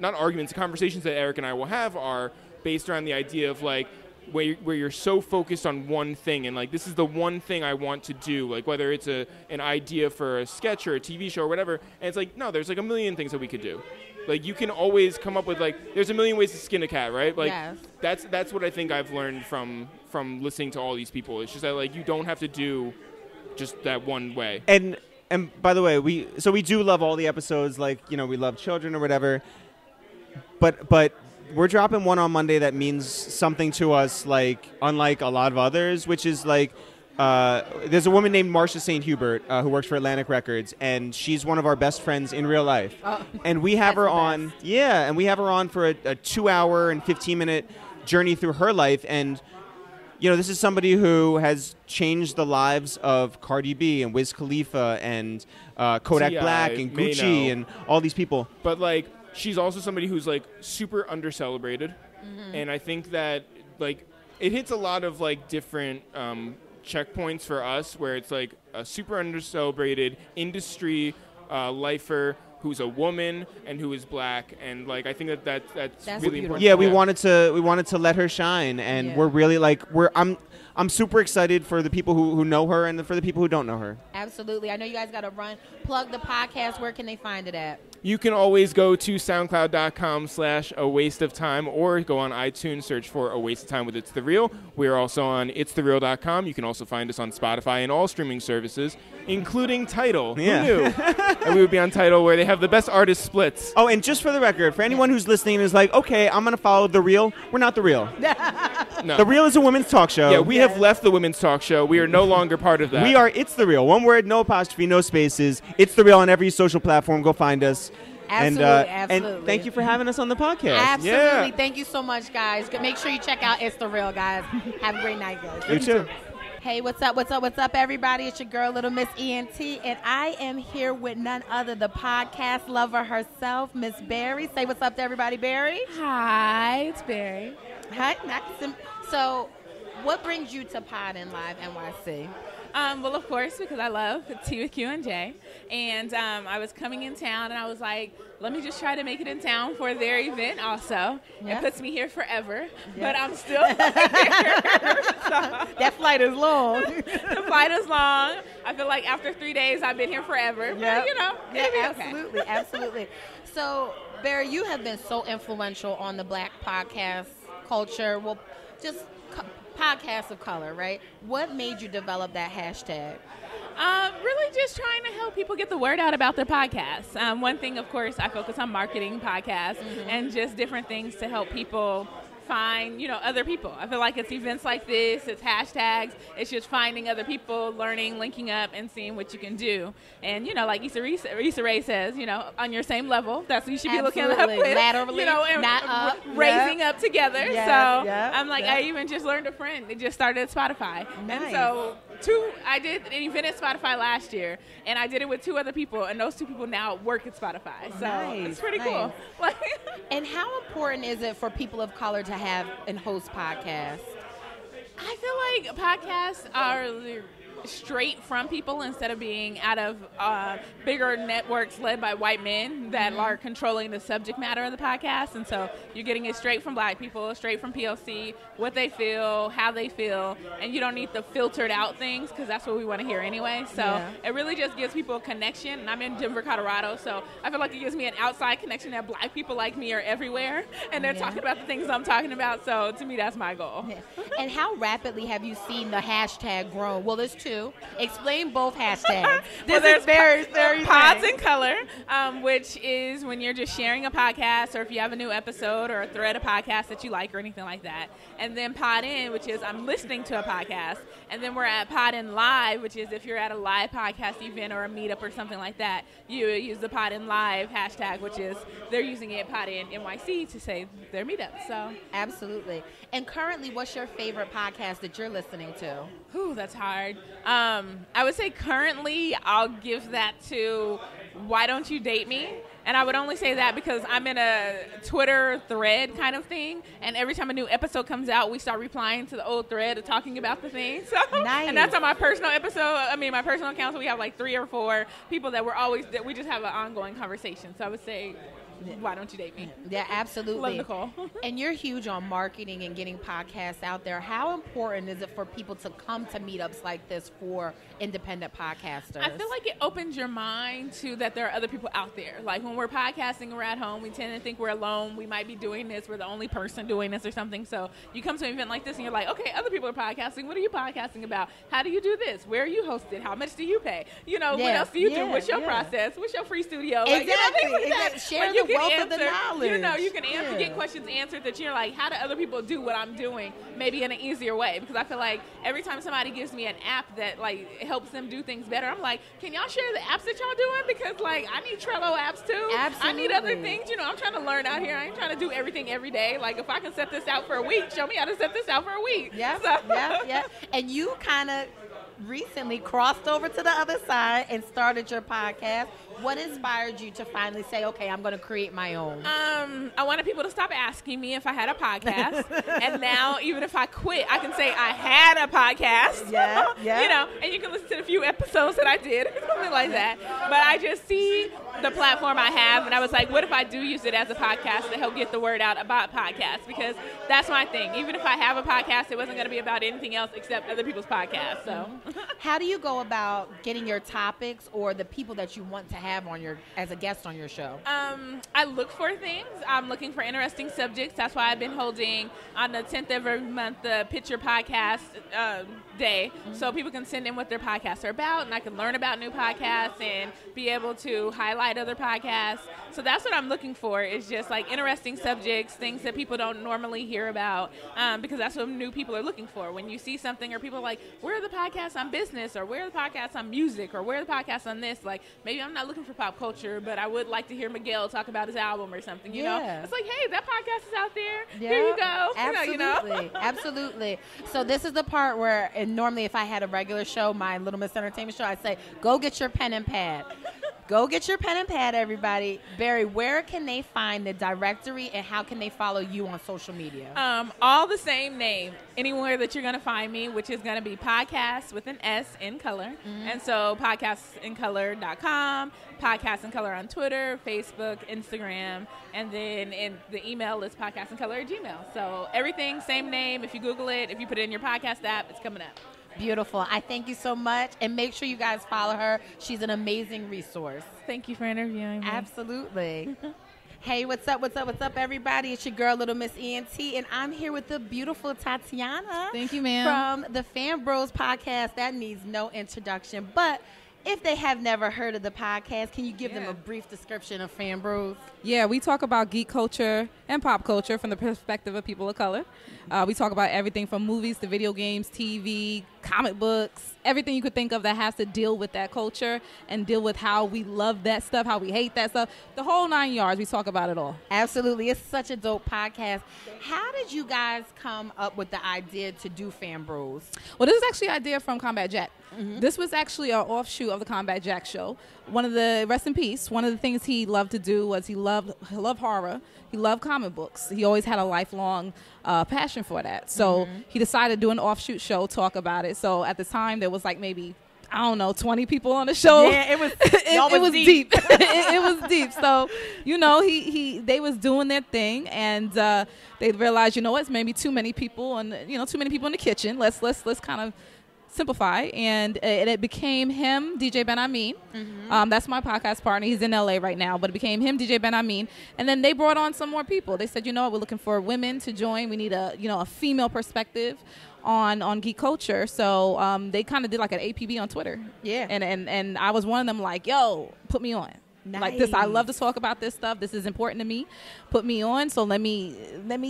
not arguments, conversations that Eric and I will have are based around the idea of where you're so focused on one thing and this is the one thing I want to do, whether it's an idea for a sketch or a TV show or whatever, and it's no, there's a million things that we could do. You can always come up with there's a million ways to skin a cat, right? Yes. That's what I think I've learned from listening to all these people. It's just that you don't have to do just that one way. And by the way, we do love all the episodes, we love children or whatever. But we're dropping one on Monday that means something to us, unlike a lot of others, which is there's a woman named Marsha St. Hubert who works for Atlantic Records, and she's one of our best friends in real life. And we have her on, and we have her on for a 2-hour and 15-minute journey through her life. And this is somebody who has changed the lives of Cardi B and Wiz Khalifa and Kodak T.I., Black and Gucci and all these people. But she's also somebody who's super under-celebrated, and I think that it hits a lot of different checkpoints for us, where it's a super under-celebrated industry lifer who's a woman and who is black, and I think that's really important. Yeah, we wanted to let her shine, and we're really I'm super excited for the people who know her and for the people who don't know her. Absolutely. I know you guys got to plug the podcast. Where can they find it at? You can always go to soundcloud.com/awasteoftime or go on iTunes, search for A Waste of Time with It's The Real. We are also on ItsTheReal.com. You can also find us on Spotify and all streaming services, including Tidal. Yeah. Who knew? And we would be on Tidal, where they have the best artist splits. Oh, and just for the record, for anyone who's listening and is okay, I'm going to follow The Real, we're not The Real. No. The Real is a women's talk show. Yeah, we have left the women's talk show. We are no longer part of that. We are It's The Real. One word, no apostrophe, no spaces. It's The Real on every social platform. Go find us. Absolutely. And thank you for having us on the podcast. Absolutely. Yeah. Thank you so much, guys. Make sure you check out It's The Real, guys. Have a great night, guys. You too. Hey, what's up, everybody? It's your girl, Little Miss ENT, and I am here with none other, the podcast lover herself, Miss Barry. Say what's up to everybody, Barry. Hi, it's Barry. Hi, nice. So, what brings you to PodinLiveNYC? Well, of course, because I love Tea with Q and J. And I was coming in town, and I was like, let me just try to make it in town for their event also. Yeah. It puts me here forever, Yeah. but I'm still here. That flight is long. The flight is long. I feel like after 3 days, I've been here forever. Yep. But, Yeah, it'll be absolutely, okay. absolutely. So, Barry, you have been so influential on the Black podcast culture. Well, just podcasts of color, right? What made you develop that hashtag? Really just trying to help people get the word out about their podcasts. One thing, of course, I focus on marketing podcasts and just different things to help people find, other people. I feel like it's events like this, it's hashtags, it's just finding other people, learning, linking up, and seeing what you can do. And, like Issa Rae says, on your same level, that's what you should be looking up with. Laterally, and not up. Raising up together. Yes, so yep, I'm like, yep. I even just learned a friend. They just started at Spotify. Nice. And so I did an event at Spotify last year, and I did it with 2 other people, and those 2 people now work at Spotify. So it's pretty cool. And how important is it for people of color to have and host podcasts? I feel like podcasts are straight from people instead of being out of bigger networks led by white men that are controlling the subject matter of the podcast. And so you're getting it straight from black people, straight from POC, what they feel, how they feel, and you don't need the filtered out things because that's what we want to hear anyway. So it really just gives people a connection. And I'm in Denver, Colorado, so I feel like it gives me an outside connection that black people like me are everywhere, and they're talking about the things I'm talking about. So to me, that's my goal. And how rapidly have you seen the hashtag grow? Well, there's 2. Explain both hashtags. This is very PodcastInColor, which is when you're just sharing a podcast, or if you have a new episode or a thread of podcast that you like or anything like that. And then Podin, which is I'm listening to a podcast. And then we're at Podin Live, which is if you're at a live podcast event or a meetup or something like that, you use the Podin Live hashtag, which is they're using it PodinNYC to say their meetup. So absolutely. And currently, what's your favorite podcast that you're listening to? Ooh, that's hard. I would say currently I'll give that to Why Don't You Date Me? And I would only say that because I'm in a Twitter thread kind of thing, and every time a new episode comes out, we start replying to the old thread of talking about the thing. So, and that's on my personal my personal account, so we have like 3 or 4 people that we just have an ongoing conversation. So I would say, Why Don't You Date Me? Yeah, absolutely. Love Nicole. And you're huge on marketing and getting podcasts out there. How important is it for people to come to meetups like this for independent podcasters? I feel like it opens your mind to that there are other people out there. Like when we're podcasting, we're at home, we tend to think we're alone. We might be doing this. We're the only person doing this or something. So you come to an event like this and you're like, okay, other people are podcasting. What are you podcasting about? How do you do this? Where are you hosted? How much do you pay? What else do you do? What's your process? What's your free studio? Exactly. Share the wealth of the knowledge. You can get questions answered that you're like, how do other people do what I'm doing? Maybe in an easier way. Because I feel like every time somebody gives me an app that like helps them do things better, I'm like, can y'all share the apps that y'all doing? Because like I need Trello apps too. Absolutely. I need other things. I'm trying to learn out here. I ain't trying to do everything every day. Like if I can set this out for a week, show me how to set this out for a week. Yeah. And you kind of recently crossed over to the other side and started your podcast. What inspired you to finally say, okay, I'm going to create my own? I wanted people to stop asking me if I had a podcast. And now, even if I quit, I can say I had a podcast. Yeah. And you can listen to the few episodes that I did, something like that. But I just see the platform I have, and I was like, what if I do use it as a podcast to help get the word out about podcasts? Because that's my thing. Even if I have a podcast, it wasn't going to be about anything else except other people's podcasts. So, how do you go about getting your topics or the people that you want to have as a guest on your show? I look for things. I'm looking for interesting subjects. That's why I've been holding on the 10th of every month the Picture Podcast Day, so people can send in what their podcasts are about, and I can learn about new podcasts and be able to highlight other podcasts. So that's what I'm looking for, is just like interesting subjects, things that people don't normally hear about, because that's what new people are looking for. When you see something or people are like, where are the podcasts on business, or where are the podcasts on music, or where are the podcasts on this? Like, maybe I'm not looking for pop culture, but I would like to hear Miguel talk about his album or something, you know? It's like, hey, that podcast is out there. Yeah. Here you go. Absolutely. Absolutely. So this is the part where, and normally if I had a regular show, my Little Miss Entertainment show, I'd say, go get your pen and pad. Go get your pen and pad, everybody. Barry, where can they find the directory, and how can they follow you on social media? All the same name. Anywhere that you're going to find me, which is going to be Podcast with an S in color. And so PodcastInColor.com, PodcastInColor on Twitter, Facebook, Instagram, and then the email is PodcastInColor@gmail. So everything, same name. If you Google it, if you put it in your podcast app, it's coming up. Beautiful. I thank you so much, and make sure you guys follow her. She's an amazing resource. Thank you for interviewing me. Absolutely. Hey, what's up, everybody? It's your girl, Little Miss ENT, and I'm here with the beautiful Tatiana. Thank you, ma'am. From the FanBros Podcast. That needs no introduction, but if they have never heard of the podcast, can you give them a brief description of Fan Bros? Yeah, we talk about geek culture and pop culture from the perspective of people of color. We talk about everything from movies to video games, TV, comic books, everything you could think of that has to deal with that culture and deal with how we love that stuff, how we hate that stuff. The whole 9 yards, we talk about it all. Absolutely. It's such a dope podcast. How did you guys come up with the idea to do Fan Bros? Well, this is actually an idea from Combat Jack. This was actually an offshoot of the Combat Jack show. Rest in peace, one of the things he loved to do was he loved horror. He loved comic books. He always had a lifelong passion for that. So he decided to do an offshoot show, talk about it. So at the time, there was like maybe, I don't know, 20 people on the show. Yeah, it was, it was deep. it was deep. So, they was doing their thing, and they realized, it's maybe too many people, and too many people in the kitchen. Let's kind of simplify, and it became him, DJ Ben Amin. That's my podcast partner. He's in LA right now, but it became him, DJ Ben Amin, and then they brought on some more people. They said, we're looking for women to join. We need a female perspective on geek culture. So they kind of did like an APB on Twitter. Yeah, and I was one of them. Like, yo, put me on. Nice. Like this, I love to talk about this stuff. This is important to me. Put me on. So let me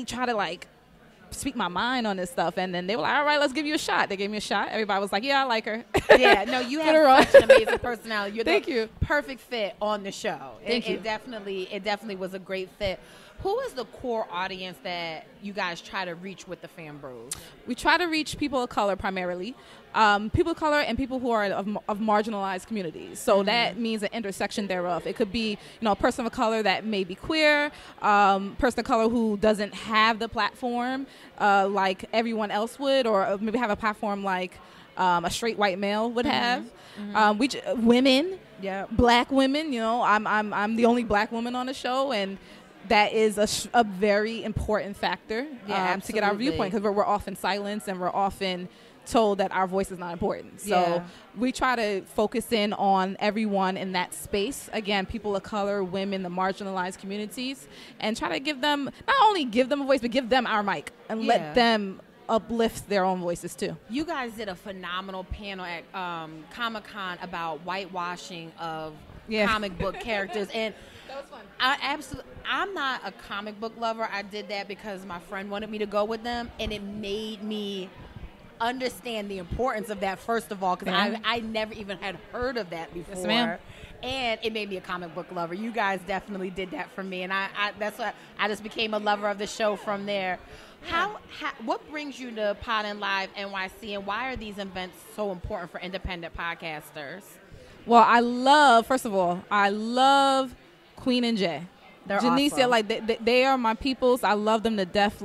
try to speak my mind on this stuff. And then they were like, all right, let's give you a shot. They gave me a shot. Everybody was like, yeah, I like her. Yeah, no, you have such an amazing personality. You're Thank the you. perfect fit on the show. Thank you. It definitely was a great fit. Who is the core audience that you guys try to reach with the Fan Bros? We try to reach people of color primarily. People of color and people who are of marginalized communities. So that means an intersection thereof. It could be, a person of color that may be queer, person of color who doesn't have the platform like everyone else would, or maybe have a platform like a straight white male would have. Women, black women. I'm the only black woman on the show, and that is a very important factor to get our viewpoint, because we're often silenced and we're often told that our voice is not important. So we try to focus in on everyone in that space. Again, people of color, women, the marginalized communities, and try to give them, not only give them a voice, but give them our mic and let them uplift their own voices too. You guys did a phenomenal panel at Comic-Con about whitewashing of comic book characters, and that was fun. I'm not a comic book lover. I did that because my friend wanted me to go with them, and it made me understand the importance of that, first of all, because I never even had heard of that before. Yes, ma'am. And it made me a comic book lover. You guys definitely did that for me, and I that's why I just became a lover of the show from there. What brings you to PodinLiveNYC, and why are these events so important for independent podcasters? Well, I love Queen and Jay. They're Janicia, awesome. they are my peoples. I love them to death.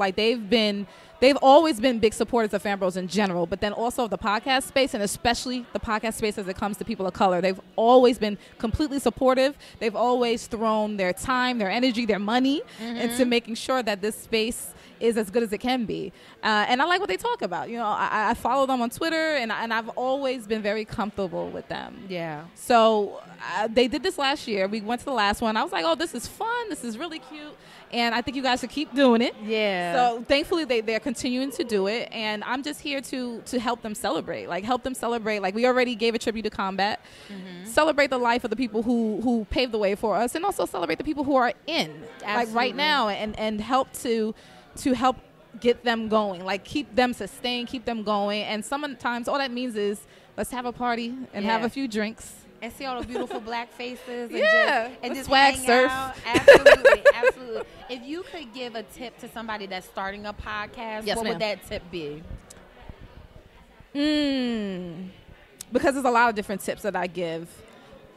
They've always been big supporters of Fan Bros in general, but then also of the podcast space, and especially the podcast space as it comes to people of color. They've always been completely supportive. They've always thrown their time, their energy, their money into making sure that this space is as good as it can be. And I like what they talk about. I follow them on Twitter, and I've always been very comfortable with them. Yeah. So they did this last year. We went to the last one. I was like, oh, this is fun. This is really cute. And I think you guys should keep doing it. Yeah. So thankfully they're continuing to do it, and I'm just here to help them celebrate. Like we already gave a tribute to Combat. Celebrate the life of the people who paved the way for us, and also celebrate the people who are in like right now, and help to help get them going. Like keep them sustained, keep them going. And sometimes all that means is let's have a party and have a few drinks. And see all the beautiful black faces. And just swag hang surf. Out. Absolutely, absolutely. If you could give a tip to somebody that's starting a podcast, what would that tip be? Because there's a lot of different tips that I give.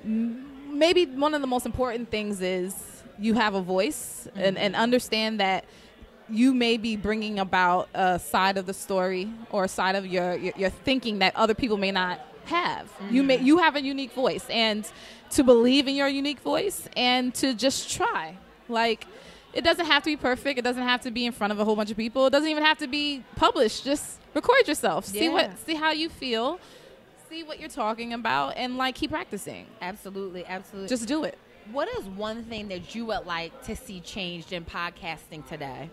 Maybe one of the most important things is you have a voice and understand that you may be bringing about a side of the story or a side of your thinking that other people may not have. You have a unique voice, and to believe in your unique voice and to just try. Like, it doesn't have to be perfect. It doesn't have to be in front of a whole bunch of people. It doesn't even have to be published. Just record yourself. See how you feel. See what you're talking about, and keep practicing. Absolutely. Just do it. What is one thing that you would like to see changed in podcasting today?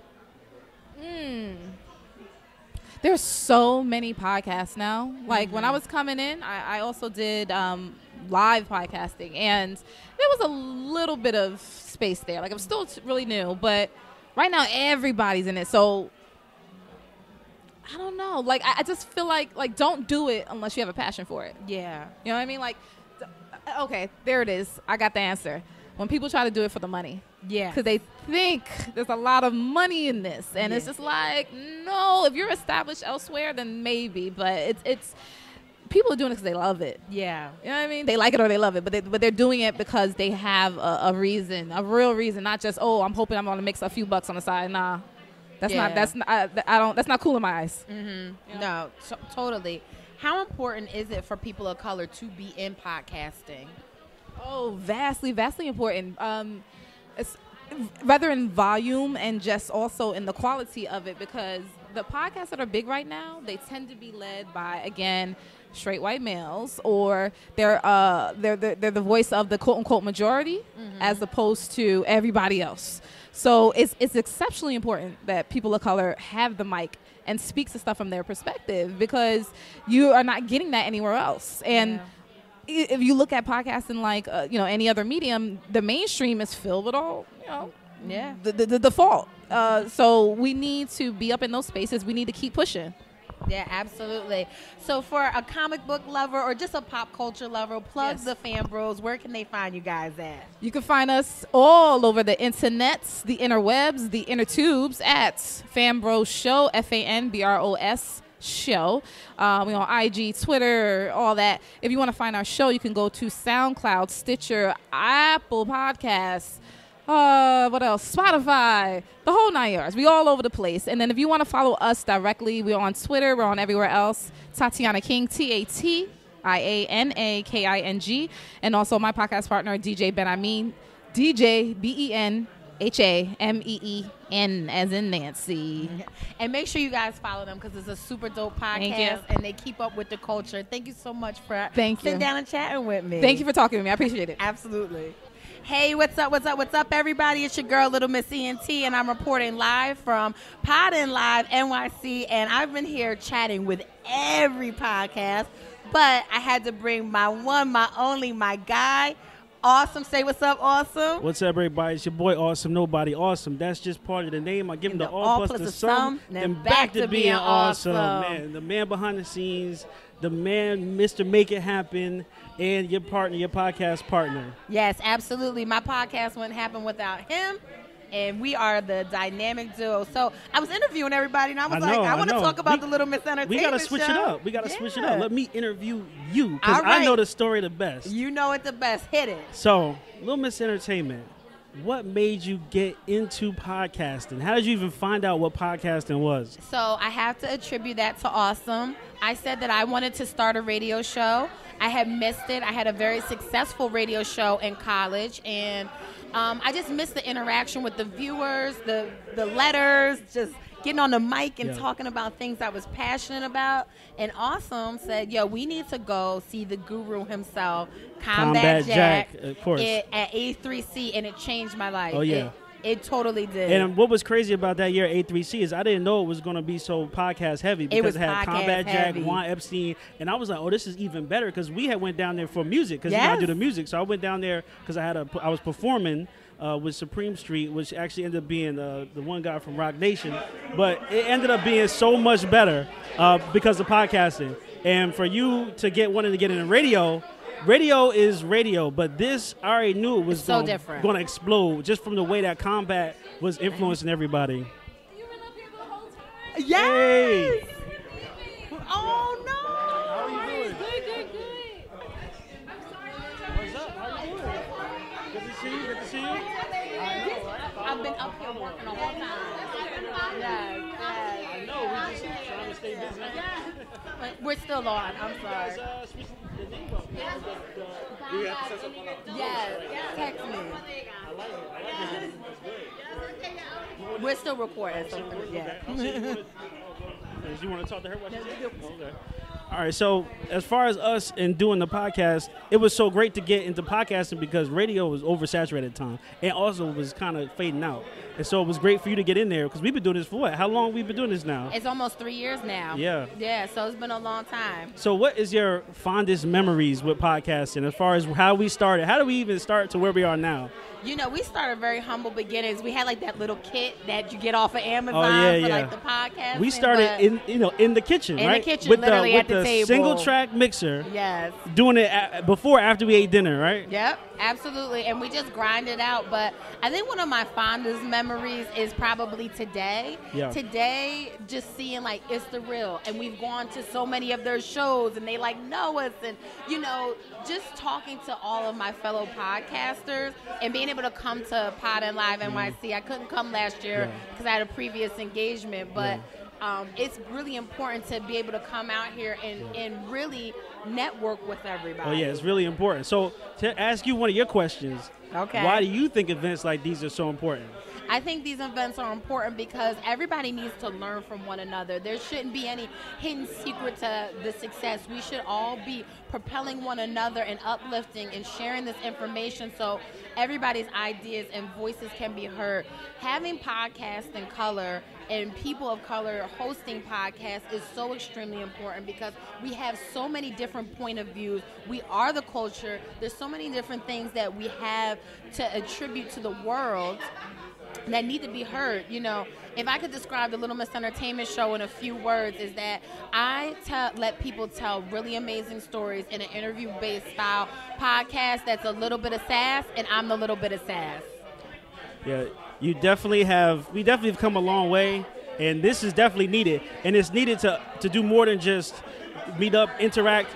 There's so many podcasts now. Like when I was coming in, I also did live podcasting, and there was a little bit of space there. Like I'm still really new, but right now everybody's in it. So I don't know. Like I just feel like don't do it unless you have a passion for it. Yeah. You know what I mean? Like, okay, there it is. I got the answer. When people try to do it for the money. Yeah. Because they think there's a lot of money in this. And it's just like, no, if you're established elsewhere, then maybe. But it's people are doing it because they love it. Yeah. You know what I mean? They like it or they love it. But they're doing it because they have a reason, a real reason. Not just, oh, I'm hoping I'm going to make a few bucks on the side. Nah. That's not cool in my eyes. Mm-hmm. No, totally. How important is it for people of color to be in podcasting? Oh, vastly, vastly important. It's rather in volume and just also in the quality of it, because the podcasts that are big right now, they tend to be led by, again, straight white males, or they're the voice of the quote unquote majority, as opposed to everybody else. So it's exceptionally important that people of color have the mic and speak to stuff from their perspective, because you are not getting that anywhere else. And if you look at podcasting like any other medium, the mainstream is filled with all the default. So we need to be up in those spaces. We need to keep pushing. Yeah, absolutely. So for a comic book lover or just a pop culture lover, plug the Fan Bros. Where can they find you guys at? You can find us all over the internets, the interwebs, the inner tubes at FanBrosShow, FANBROS show. We on IG, Twitter, all that. If you want to find our show, you can go to SoundCloud, Stitcher, Apple Podcasts, what else? Spotify, the whole 9 yards. We all over the place. And then if you want to follow us directly, we're on Twitter. We're on everywhere else. Tatiana King, TATIANA KING. And also my podcast partner, DJ Ben Amin, DJ BENHAMEEN, as in Nancy. And make sure you guys follow them, because it's a super dope podcast and they keep up with the culture. Thank you so much for sitting down and chatting with me. Thank you for talking to me. I appreciate it. Absolutely. Hey, what's up, everybody? It's your girl, Little Miss ENT, and I'm reporting live from PodinLiveNYC, and I've been here chatting with every podcast, but I had to bring my one, my only, my guy, Awesome. Say what's up, Awesome. What's up, everybody? It's your boy, Awesome Nobody Awesome. That's just part of the name. I give him the all plus the sum, then back to being awesome. Man, the man behind the scenes, the man, Mr. Make It Happen, and your partner, your podcast partner. Yes, absolutely. My podcast wouldn't happen without him, and we are the dynamic duo. So I was interviewing everybody, and I want to talk about the Little Miss Entertainment We got to switch it up. Switch it up. Let me interview you, because I know the story the best. You know it the best. Hit it. So, Little Miss Entertainment, what made you get into podcasting? How did you even find out what podcasting was? So I have to attribute that to Awesome. I said that I wanted to start a radio show. I had missed it. I had a very successful radio show in college, and I just missed the interaction with the viewers, the letters, just getting on the mic and talking about things I was passionate about. And Awesome said, yo, we need to go see the guru himself, Combat Jack, of course, at A3C, and it changed my life. Oh, yeah. It totally did. And what was crazy about that year at A3C is I didn't know it was going to be so podcast heavy, because it had Combat Jack, Juan Epstein, and I was like, oh, this is even better, because we had went down there for music, because I do the music. So I went down there because I was performing with Supreme Street, which actually ended up being the one guy from Rock Nation, but it ended up being so much better because of podcasting. And for you to wanting to get into radio is radio, but this, I already knew it was so different, going to explode, just from the way that Combat was influencing everybody. You been up here the whole time? Yes! Hey. Oh, no! How are you doing? Good. I'm sorry. What's up? How you doing? Good to see you. I've been up here working the whole time. Yes. I know, we're just trying to stay busy. We're still on. I'm sorry. Yes. Text me. I like it. That's great. We're still recording. So, You want to talk to her? Okay. All right, so as far as us and doing the podcast, it was so great to get into podcasting because radio was oversaturated at the time and also was kind of fading out. And so it was great for you to get in there because we've been doing this for what? How long we been doing this now? It's almost 3 years now. Yeah. Yeah, so it's been a long time. So what is your fondest memories with podcasting as far as how we started? How do we even start to where we are now? You know, we started very humble beginnings. We had like that little kit that you get off of Amazon for like the podcast. We started in the kitchen, right? In the kitchen, with literally at the table. Single track mixer. Yes. Doing it after we ate dinner, right? Yep, absolutely. And we just grind it out. But I think one of my fondest memories is probably today. Yeah. Today, just seeing like ItsTheReal, and we've gone to so many of their shows, and they like know us, and you know, just talking to all of my fellow podcasters and being able to come to PodinLiveNYC. I couldn't come last year because I had a previous engagement, but it's really important to be able to come out here and really network with everybody. Oh, yeah, it's really important. So to ask you one of your questions, why do you think events like these are so important? I think these events are important because everybody needs to learn from one another. There shouldn't be any hidden secret to the success. We should all be propelling one another and uplifting and sharing this information so everybody's ideas and voices can be heard. Having PodcastInColor and people of color hosting podcasts is so extremely important because we have so many different point of views. We are the culture. There's so many different things that we have to attribute to the world that need to be heard. You know, if I could describe the Little Miss Entertainment Show in a few words, is that I let people tell really amazing stories in an interview-based style podcast that's a little bit of sass, and I'm the little bit of sass. Yeah, we definitely have come a long way, and this is definitely needed. And it's needed to do more than just meet up, interact,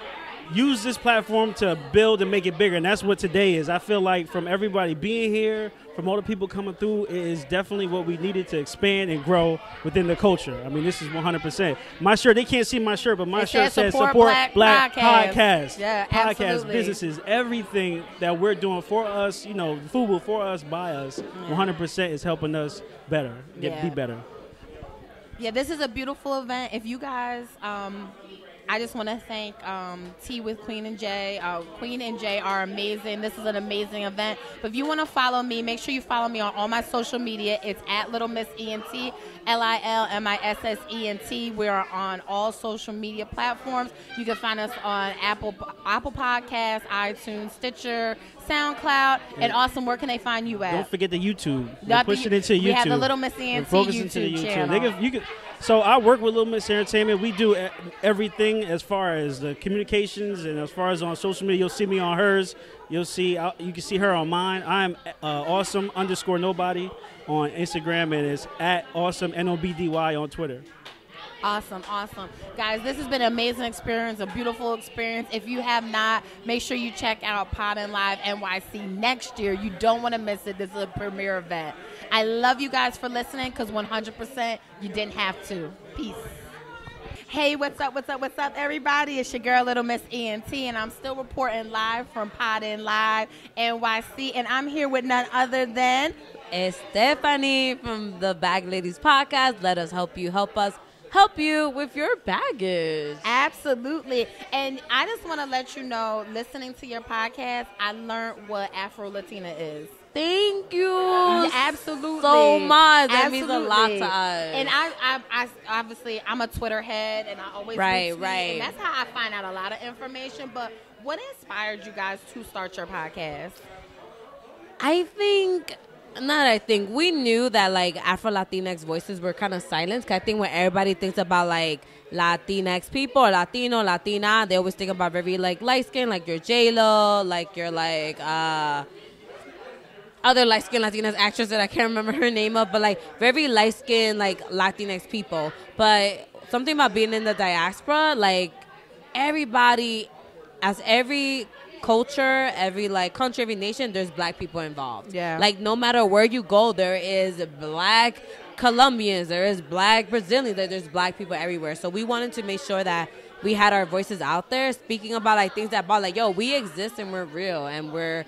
use this platform to build and make it bigger. And that's what today is. I feel like from everybody being here, from all the people coming through, it is definitely what we needed to expand and grow within the culture. I mean, this is 100%. My shirt, they can't see my shirt, but my shirt says support Black Podcast. Yeah, podcast, absolutely. businesses, everything that we're doing for us, you know, food for us, by us, 100% is helping us better, be better. Yeah, this is a beautiful event. If you guys, I just want to thank T with Queen and Jay. Queen and Jay are amazing. This is an amazing event. But if you want to follow me, make sure you follow me on all my social media. It's at Little Miss ENT, LILMISSENT. We are on all social media platforms. You can find us on Apple Podcasts, iTunes, Stitcher, SoundCloud, and Awesome. Where can they find you at? Don't forget the YouTube. We're pushing it to YouTube. We have the Little Miss ENT YouTube channel. So I work with Little Miss Entertainment. We do everything as far as the communications and as far as on social media. You'll see me on hers. You can see her on mine. I'm awesome_nobody on Instagram, and it's at awesome NOBDY on Twitter. Awesome. Guys, this has been an amazing experience, a beautiful experience. If you have not, make sure you check out PodinLiveNYC next year. You don't want to miss it. This is a premiere event. I love you guys for listening because 100% you didn't have to. Peace. Hey, what's up, everybody? It's your girl, Little Miss ENT, and I'm still reporting live from PodinLiveNYC, and I'm here with none other than Stephanie from the Ladiez Podcast. Let us help you with your baggage. Absolutely. And I just want to let you know, listening to your podcast, I learned what Afro-Latina is. Thank you absolutely so much. That means a lot to us. And I obviously, I'm a Twitter head, and I always retweet, and that's how I find out a lot of information. But what inspired you guys to start your podcast? We knew that like Afro-Latinx voices were kind of silenced. Cause I think when everybody thinks about like Latinx people or Latino, Latina, they always think about very like light skin, like your J-Lo, like your like other light skin Latinx actress that I can't remember her name of, but like very light skin like Latinx people. But something about being in the diaspora, like everybody, as every culture, every like country, every nation, there's black people involved. Yeah. Like no matter where you go, there is black Colombians, there is black Brazilians, there's black people everywhere. So we wanted to make sure that we had our voices out there speaking about like things that about like, yo, we exist and we're real and we're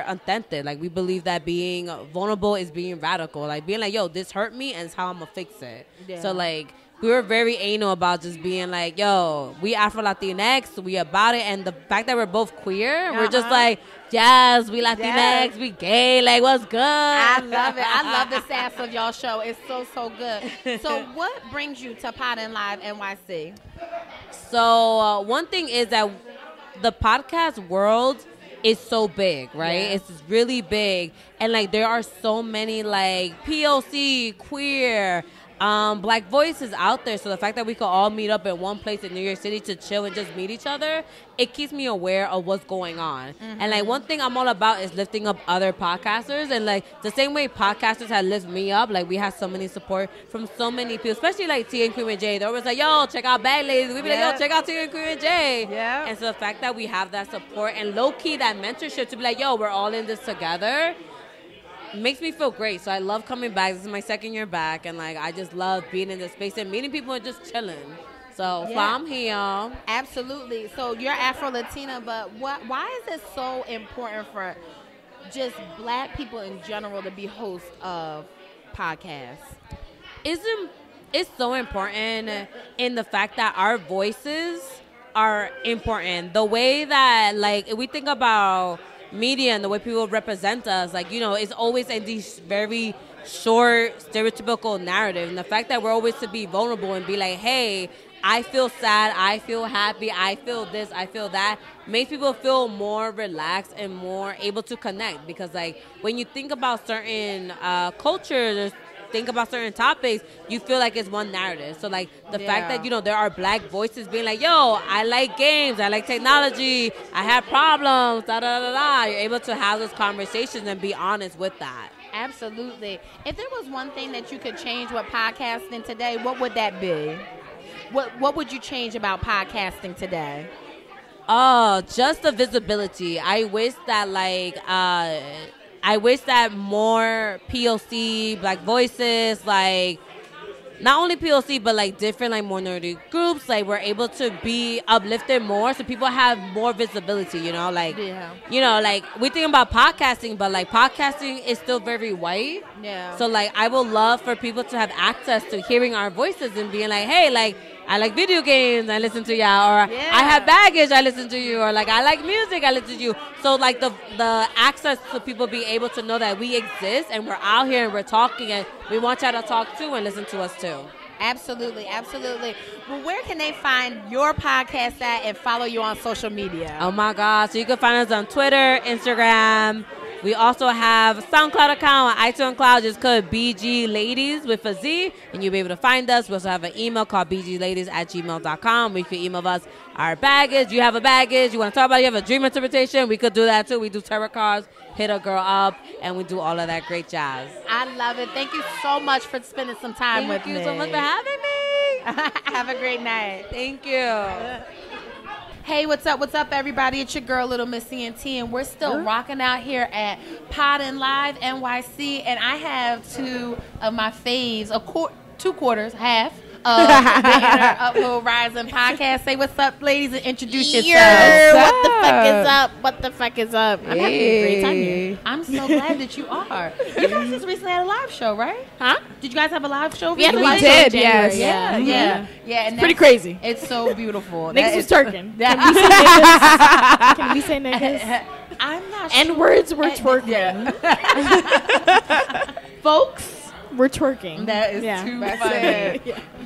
authentic. Like we believe that being vulnerable is being radical. Like being like, yo, this hurt me and it's how I'm gonna fix it. Yeah. So like we were very anal about just being like, yo, we Afro-Latinx, we about it. And the fact that we're both queer, we're just like, yes, we Latinx, we gay, like, what's good? I love it. I love the sass of y'all show. It's so good. So what brings you to PodinLiveNYC? So one thing is that the podcast world is so big, right? Yeah. It's really big. And, like, there are so many, like, POC, queer, Black voices out there. So the fact that we could all meet up in one place in New York City to chill and just meet each other, it keeps me aware of what's going on. Mm-hmm. And, like, one thing I'm all about is lifting up other podcasters. And, like, the same way podcasters have lifted me up, like, we have so many support from so many people, especially, like, T and Queen and J. They're always like, yo, check out Bag Ladies. We be like, yo, check out T and Queen and J. Yeah. And so the fact that we have that support and low-key that mentorship to be like, yo, we're all in this together, makes me feel great. So I love coming back. This is my second year back, and, like, I just love being in this space and meeting people and just chilling. So I'm here. Absolutely. So you're Afro-Latina, but why is it so important for just Black people in general to be hosts of podcasts? It's so important in the fact that our voices are important. The way that, like, if we think about media and the way people represent us, like, you know, it's always in these very short, stereotypical narrative. And the fact that we're always to be vulnerable and be like, hey, I feel sad, I feel happy, I feel this, I feel that, makes people feel more relaxed and more able to connect. Because, like, when you think about certain cultures, think about certain topics, you feel like it's one narrative. So, like, the fact that, you know, there are Black voices being like, yo, I like games, I like technology, I have problems, da-da-da-da. You're able to have those conversations and be honest with that. Absolutely. If there was one thing that you could change with podcasting today, what would that be? What would you change about podcasting today? Oh, just the visibility. I wish that, like, I wish that more POC, Black voices, like, not only POC, but, like, different, like, minority groups, like, we're able to be uplifted more so people have more visibility, you know? Like, you know, like, we think about podcasting, but, like, podcasting is still very white. Yeah. So, like, I would love for people to have access to hearing our voices and being like, hey, like, I like video games, I listen to y'all, or I have baggage, I listen to you, or, like, I like music, I listen to you. So, like, the access to people be able to know that we exist and we're out here and we're talking and we want y'all to talk too and listen to us too. Absolutely, absolutely. Well, where can they find your podcast at and follow you on social media? Oh, my God. So you can find us on Twitter, Instagram. We also have a SoundCloud account, iTunes Cloud, just called BG Ladies with a Z, and you'll be able to find us. We also have an email called bgladies@gmail.com, where you can email us our baggage. You have a baggage, you want to talk about it, you have a dream interpretation, we could do that too. We do tarot cards, hit a girl up, and we do all of that great jazz. I love it. Thank you so much for spending some time with me. Thank you so much for having me. Have a great night. Thank you. Hey, what's up, everybody? It's your girl, Little Miss ENT, and we're still rocking out here at PodinLiveNYC, and I have two of my faves, half of the Hoe Uprising podcast. Say what's up, ladies, and introduce yourselves. What the fuck is up? I'm having a great time here. I'm so glad that you are. You guys just recently had a live show, right? Huh? Did you guys have a live show? We did, yes. Yeah. It's pretty crazy. It's so beautiful. Niggas was twerking. Can we say niggas? I'm not sure. N-words were twerking. Folks, we're twerking. That is too funny.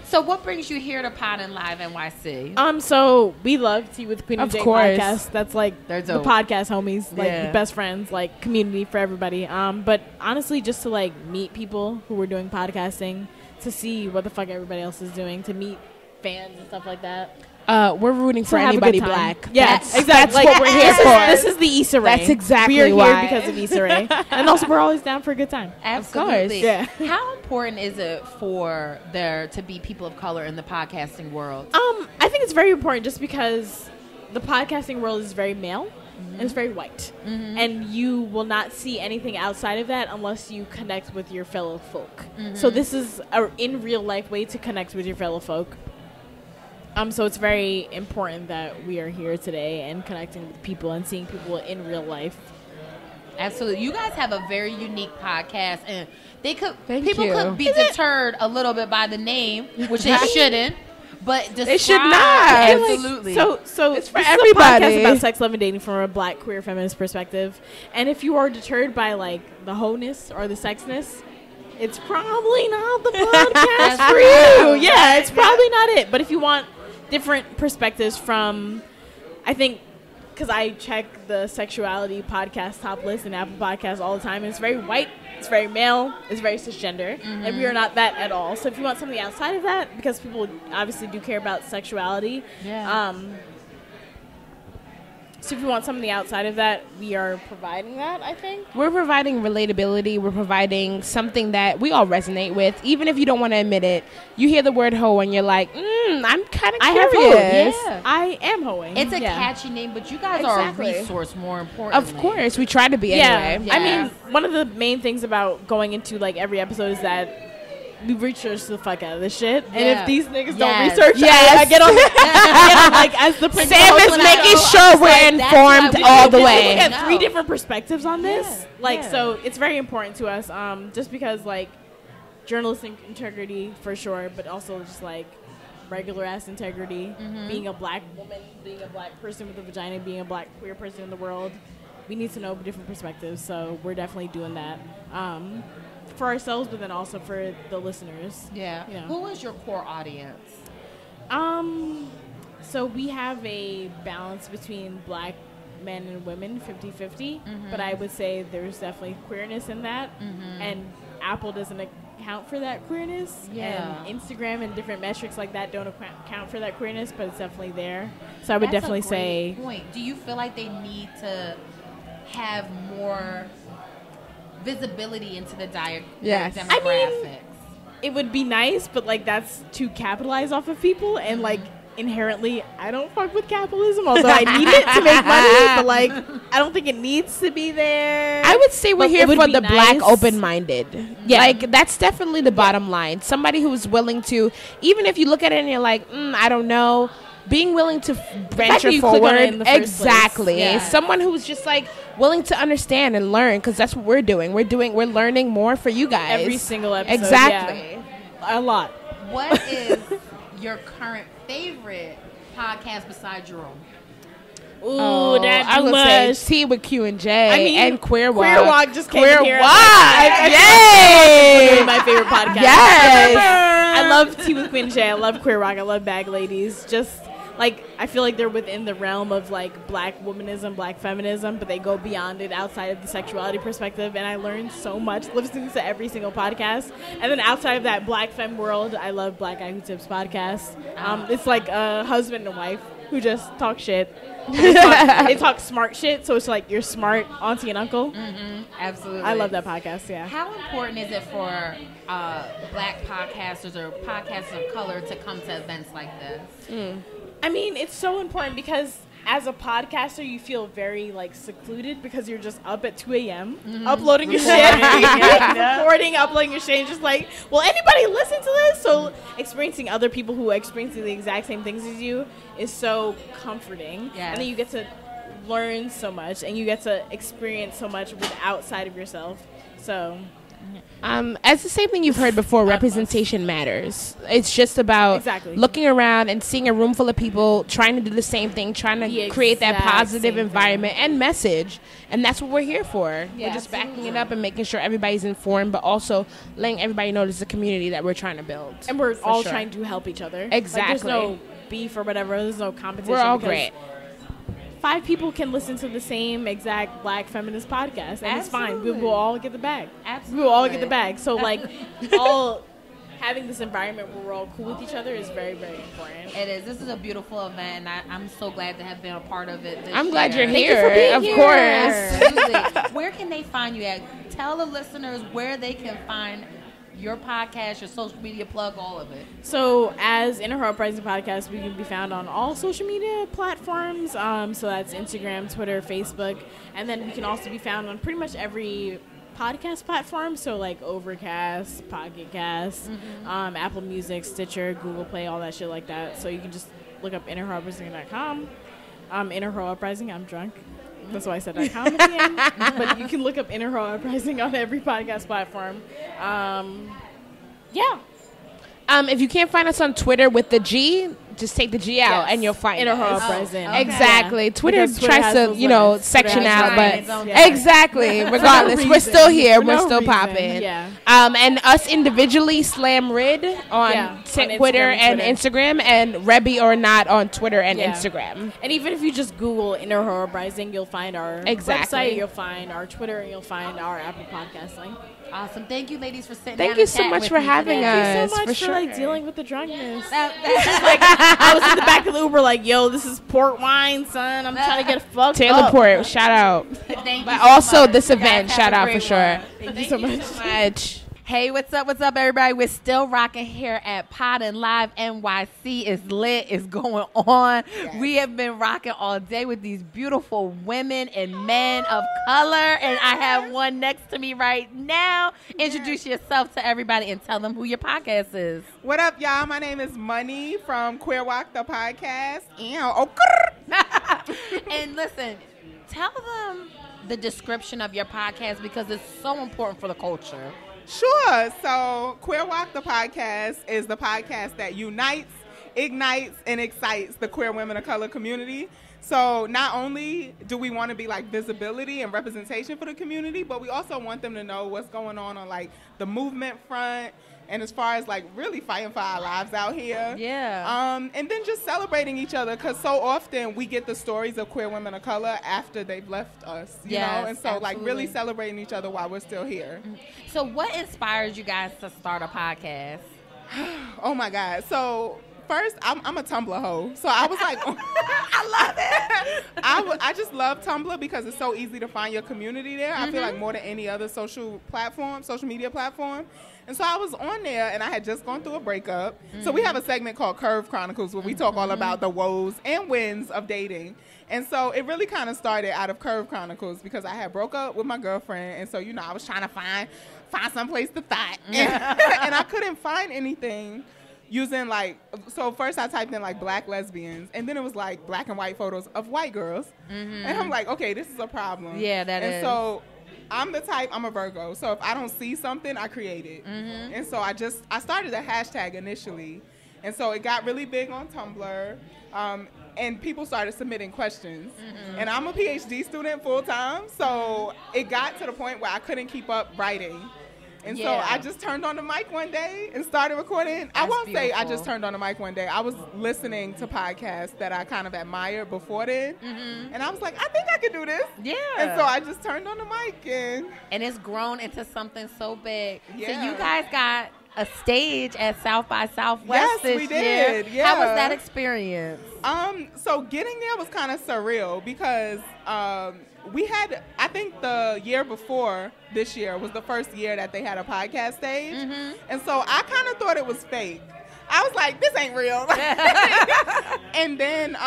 So what brings you here to PodinLiveNYC? So we love Tea with Queen and J Podcast. That's like the podcast homies, like the best friends, like community for everybody. But honestly, just to like meet people who were doing podcasting, to see what the fuck everybody else is doing, to meet fans and stuff like that. We're rooting for anybody Black. Yes, exactly. That's what we're here for. This is the Issa Rae. That's exactly why. We are here because of Issa Rae. And also, we're always down for a good time. Absolutely. Yeah. How important is it for there to be people of color in the podcasting world? I think it's very important just because the podcasting world is very male. And it's very white. And you will not see anything outside of that unless you connect with your fellow folk. So this is an in real life way to connect with your fellow folk. So it's very important that we are here today and connecting with people and seeing people in real life. Absolutely. You guys have a very unique podcast, and people you. could be deterred a little bit by the name, which they shouldn't. But they should not. Absolutely. So it's for this everybody. Is a podcast about sex, love, and dating from a Black queer feminist perspective. And if you are deterred by like the wholeness or the sexness, it's probably not the podcast for you. Yeah, it's probably not it. But if you want different perspectives from, I think, because I check the sexuality podcast top list in Apple Podcasts all the time, and it's very white, it's very male, it's very cisgender, and we are not that at all. So if you want something outside of that, because people obviously do care about sexuality, so if you want something outside of that, we are providing that, I think. We're providing relatability. We're providing something that we all resonate with. Even if you don't want to admit it, you hear the word hoe and you're like, I'm kind of curious. I am hoeing. It's a catchy name, but you guys are a resource, more importantly. Of course. We try to be anyway. I mean, one of the main things about going into like every episode is that we research the fuck out of this shit, and if these niggas don't research, I get on like as the principal. Sam is making sure we're informed all the way. We have 3 different perspectives on this, so it's very important to us. Just because like journalistic integrity for sure, but also just like regular ass integrity. Being a Black woman, being a Black person with a vagina, being a Black queer person in the world, we need to know different perspectives. So we're definitely doing that. For ourselves, but then also for the listeners. Yeah. You know. Who is your core audience? So we have a balance between Black men and women, 50-50. But I would say there's definitely queerness in that. And Apple doesn't account for that queerness. And Instagram and different metrics like that don't account for that queerness, but it's definitely there. So I would definitely say. Point. Do you feel like they need to have more visibility into the demographics? I mean, it would be nice, but like that's to capitalize off of people, and like inherently I don't fuck with capitalism, although I need it to make money, but like I don't think it needs to be there. I would say we're here for the nice. Black open-minded. Like that's definitely the bottom line. Somebody who's willing to, even if you look at it and you're like, I don't know, being willing to venture forward. Exactly. Someone who's just like willing to understand and learn, because that's what we're doing. We're learning more for you guys. Every single episode. Exactly. A lot. What is your current favorite podcast besides your own? Ooh, that's I too would much. say T with Q and J and QueerWOC. QueerWOC just came in here. Yay! My favorite podcast. Yes. I love T with Queen J. I love QueerWOC. I love Bag Ladies. Just like I feel like they're within the realm of like Black womanism, Black feminism, but they go beyond it outside of the sexuality perspective. And I learned so much listening to every single podcast. And then outside of that Black femme world, I love Black Guy Who Tips podcast. It's like a husband and wife who just talk shit. They talk smart shit, so it's like your smart auntie and uncle. Absolutely. I love that podcast. Yeah. How important is it for Black podcasters or podcasters of color to come to events like this? I mean, it's so important because as a podcaster, you feel very like secluded because you're just up at 2 a.m. Uploading your shit, recording, uploading your shit, and just like, will anybody listen to this? So experiencing other people who are experiencing the exact same things as you is so comforting. And then you get to learn so much and you get to experience so much outside of yourself. So as the same thing you've heard before, representation matters. It's just about looking around and seeing a room full of people trying to do the same thing, trying to create that positive environment and message. And that's what we're here for. We're just backing it up and making sure everybody's informed, but also letting everybody know there's a community that we're trying to build. And we're all trying to help each other. Exactly. Like, there's no beef or whatever. There's no competition. We're all great. 5 people can listen to the same exact Black feminist podcast, and it's fine. We will all get the bag. We will all get the bag. So, like, all having this environment where we're all cool with each other is very, very important. It is. This is a beautiful event, and I'm so glad to have been a part of it. I'm glad you're here. Of course. Absolutely. Where can they find you at? Tell the listeners where they can find your podcast, your social media, plug all of it. So as Hoe Uprising Podcast, we can be found on all social media platforms. So that's Instagram, Twitter, Facebook. And then we can also be found on pretty much every podcast platform. So like Overcast, Pocket Cast, Apple Music, Stitcher, Google Play, all that shit like that. So you can just look up InnerHoeUprising.com. Hoe Uprising, I'm drunk. That's why I said .com at the end. But you can look up Hoe Uprising on every podcast platform. Yeah. If you can't find us on Twitter with the G, just take the G out and you'll find us. Hoe Uprising. Exactly. Twitter tries to, section out, but Yeah. exactly. Regardless, we're still here. We're no still reason. popping. Yeah. And us individually, Slam Rid on Twitter and Instagram, and Rebby or Not on Twitter and Instagram. And even if you just Google Hoe Uprising, you'll find our Exactly. website, you'll find our Twitter, and you'll find our Apple Podcast link. Awesome. Thank you, ladies, for sitting Thank down you and so chatting much with for me having today. us. Thank you so much for for sure. dealing with the drunkenness. I was in the back of the Uber yo, this is port wine, son. I'm trying to get fucked Taylor up. Port, shout out. Thank But you so also much. this You guys event, have shout a out great for sure. one. Thank you so much. Hey, what's up, everybody? We're still rocking here at PodinLiveNYC. It's lit. It's going on. Yes. We have been rocking all day with these beautiful women and men of color, and I have one next to me right now. Introduce yourself to everybody and tell them who your podcast is. What up, y'all? My name is Money from QueerWOC Podcast. And listen, tell them the description of your podcast because it's so important for the culture. Sure. So QueerWOC Podcast is the podcast that unites, ignites, and excites the queer women of color community. So not only do we want to be visibility and representation for the community, but we also want them to know what's going on the movement front and as far as really fighting for our lives out here. Yeah. And then just celebrating each other because so often we get the stories of queer women of color after they've left us, you know? And so absolutely. really celebrating each other while we're still here. So what inspired you guys to start a podcast? Oh my God. So first, I'm a Tumblr hoe. So I was like, I love it. I just love Tumblr because it's so easy to find your community there. I feel like more than any other social media platform. And so I was on there, and I had just gone through a breakup. So we have a segment called Curve Chronicles where we talk all about the woes and wins of dating. And so it really kind of started out of Curve Chronicles because I had broke up with my girlfriend. And so, I was trying to find some place to fight. And I couldn't find anything using so first I typed in black lesbians, and then it was black and white photos of white girls. And I'm like, okay, this is a problem. Yeah, that is. And so I'm the type, I'm a Virgo, so if I don't see something, I create it. And so I started a hashtag initially, and so it got really big on Tumblr, and people started submitting questions. And I'm a PhD student full time, so it got to the point where I couldn't keep up writing. And so I just turned on the mic one day and started recording. I won't say I just turned on the mic one day. I was listening to podcasts that I kind of admired before then. And I was like, I think I could do this. Yeah. And so I just turned on the mic. And it's grown into something so big. Yeah. So you guys got a stage at South by Southwest this we did. year. Yeah. How was that experience? So getting there was kind of surreal because we had, I think the year before this year was the first year that they had a podcast stage. And so I kind of thought it was fake. I was like, this ain't real. And then,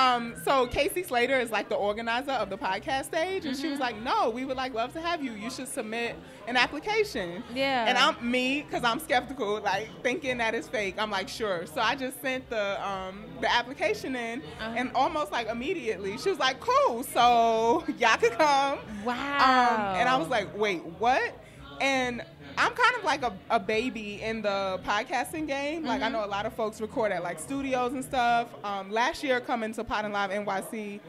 so Casey Slater is the organizer of the podcast stage. And she was like, no, we would love to have you. You should submit an application. Yeah. And I'm because I'm skeptical, thinking that it's fake. I'm like, sure. So I just sent the application in and almost immediately she was like, cool. So y'all could come. Wow. And I was like, wait, what? And I'm kind of a baby in the podcasting game. I know a lot of folks record at studios and stuff. Last year coming to PodinLiveNYC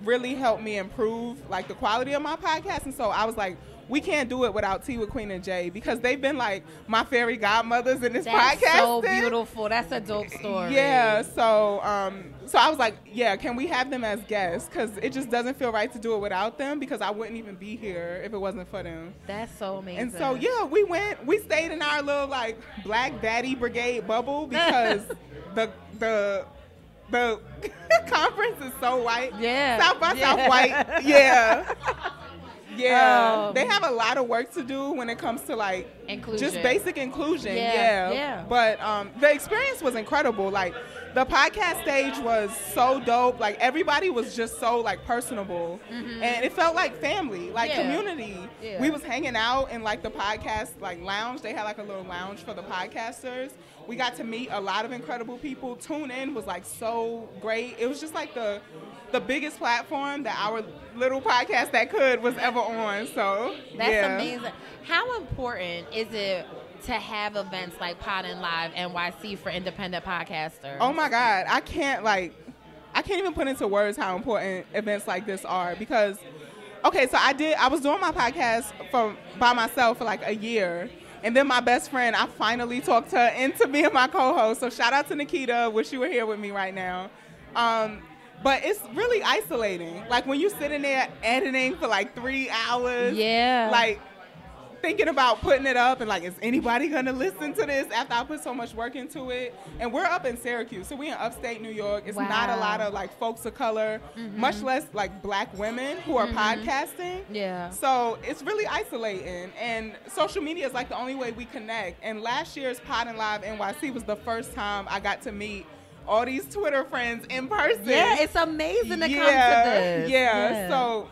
really helped me improve the quality of my podcast. And so I was like, we can't do it without Tea with Queen and Jay because they've been my fairy godmothers in this podcast. That's so beautiful. That's a dope story. Yeah. So I was like, yeah, can we have them as guests? Because it just doesn't feel right to do it without them because I wouldn't even be here if it wasn't for them. That's so amazing. And so, yeah, we stayed in our little Black Daddy Brigade bubble because the conference is so white. Yeah. South by South white. Yeah. Yeah, they have a lot of work to do when it comes to inclusion. Just basic inclusion. Yeah. But the experience was incredible. the podcast stage was so dope. Like, everybody was just so, like, personable. And it felt like family, like community. Yeah. We was hanging out in, like, the podcast, like, lounge. They had, like, a little lounge for the podcasters. We got to meet a lot of incredible people. Tune In was, like, so great. It was just, like, the biggest platform that our little podcast that could was ever on. So, that's amazing. How important is it to have events like PodinLiveNYC for independent podcasters? Oh my God, I can't even put into words how important events like this are, because, okay, so I was doing my podcast by myself for like a year, and then my best friend, I finally talked her into being my co-host. So shout out to Nikita, wish you were here with me right now. But it's really isolating. Like, when you sit in there editing for like 3 hours, like, thinking about putting it up and like, is anybody gonna listen to this after I put so much work into it? And we're up in Syracuse, so we're in upstate New York. It's not a lot of like folks of color, much less like black women who are podcasting. Yeah. So it's really isolating, and social media is like the only way we connect. And last year's PodinLiveNYC was the first time I got to meet all these Twitter friends in person. Yeah, it's amazing to come to this. Yeah. So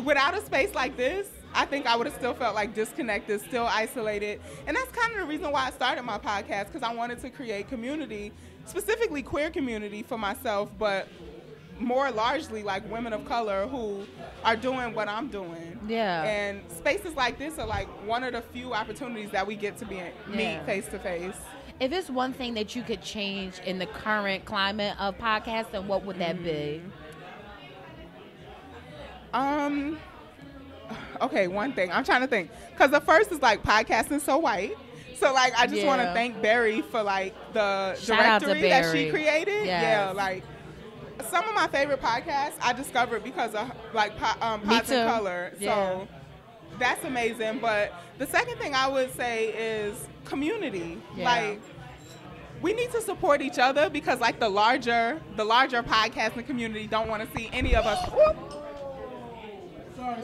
without a space like this, I think I would have still felt like disconnected, still isolated. And that's kind of the reason why I started my podcast, because I wanted to create community, specifically queer community for myself, but more largely like women of color who are doing what I'm doing. Yeah. And spaces like this are like one of the few opportunities that we get to meet face to face. If it's one thing that you could change in the current climate of podcasting, what would that be? Okay, one thing. I'm trying to think. Because the first is like podcasting so white. So like I just want to thank Barry for like the directory that she created. Yes. Yeah, like some of my favorite podcasts I discovered because of like PodcastInColor. So that's amazing. But the second thing I would say is community. Yeah. Like, we need to support each other, because like the larger podcasting community don't want to see any of us. Sorry.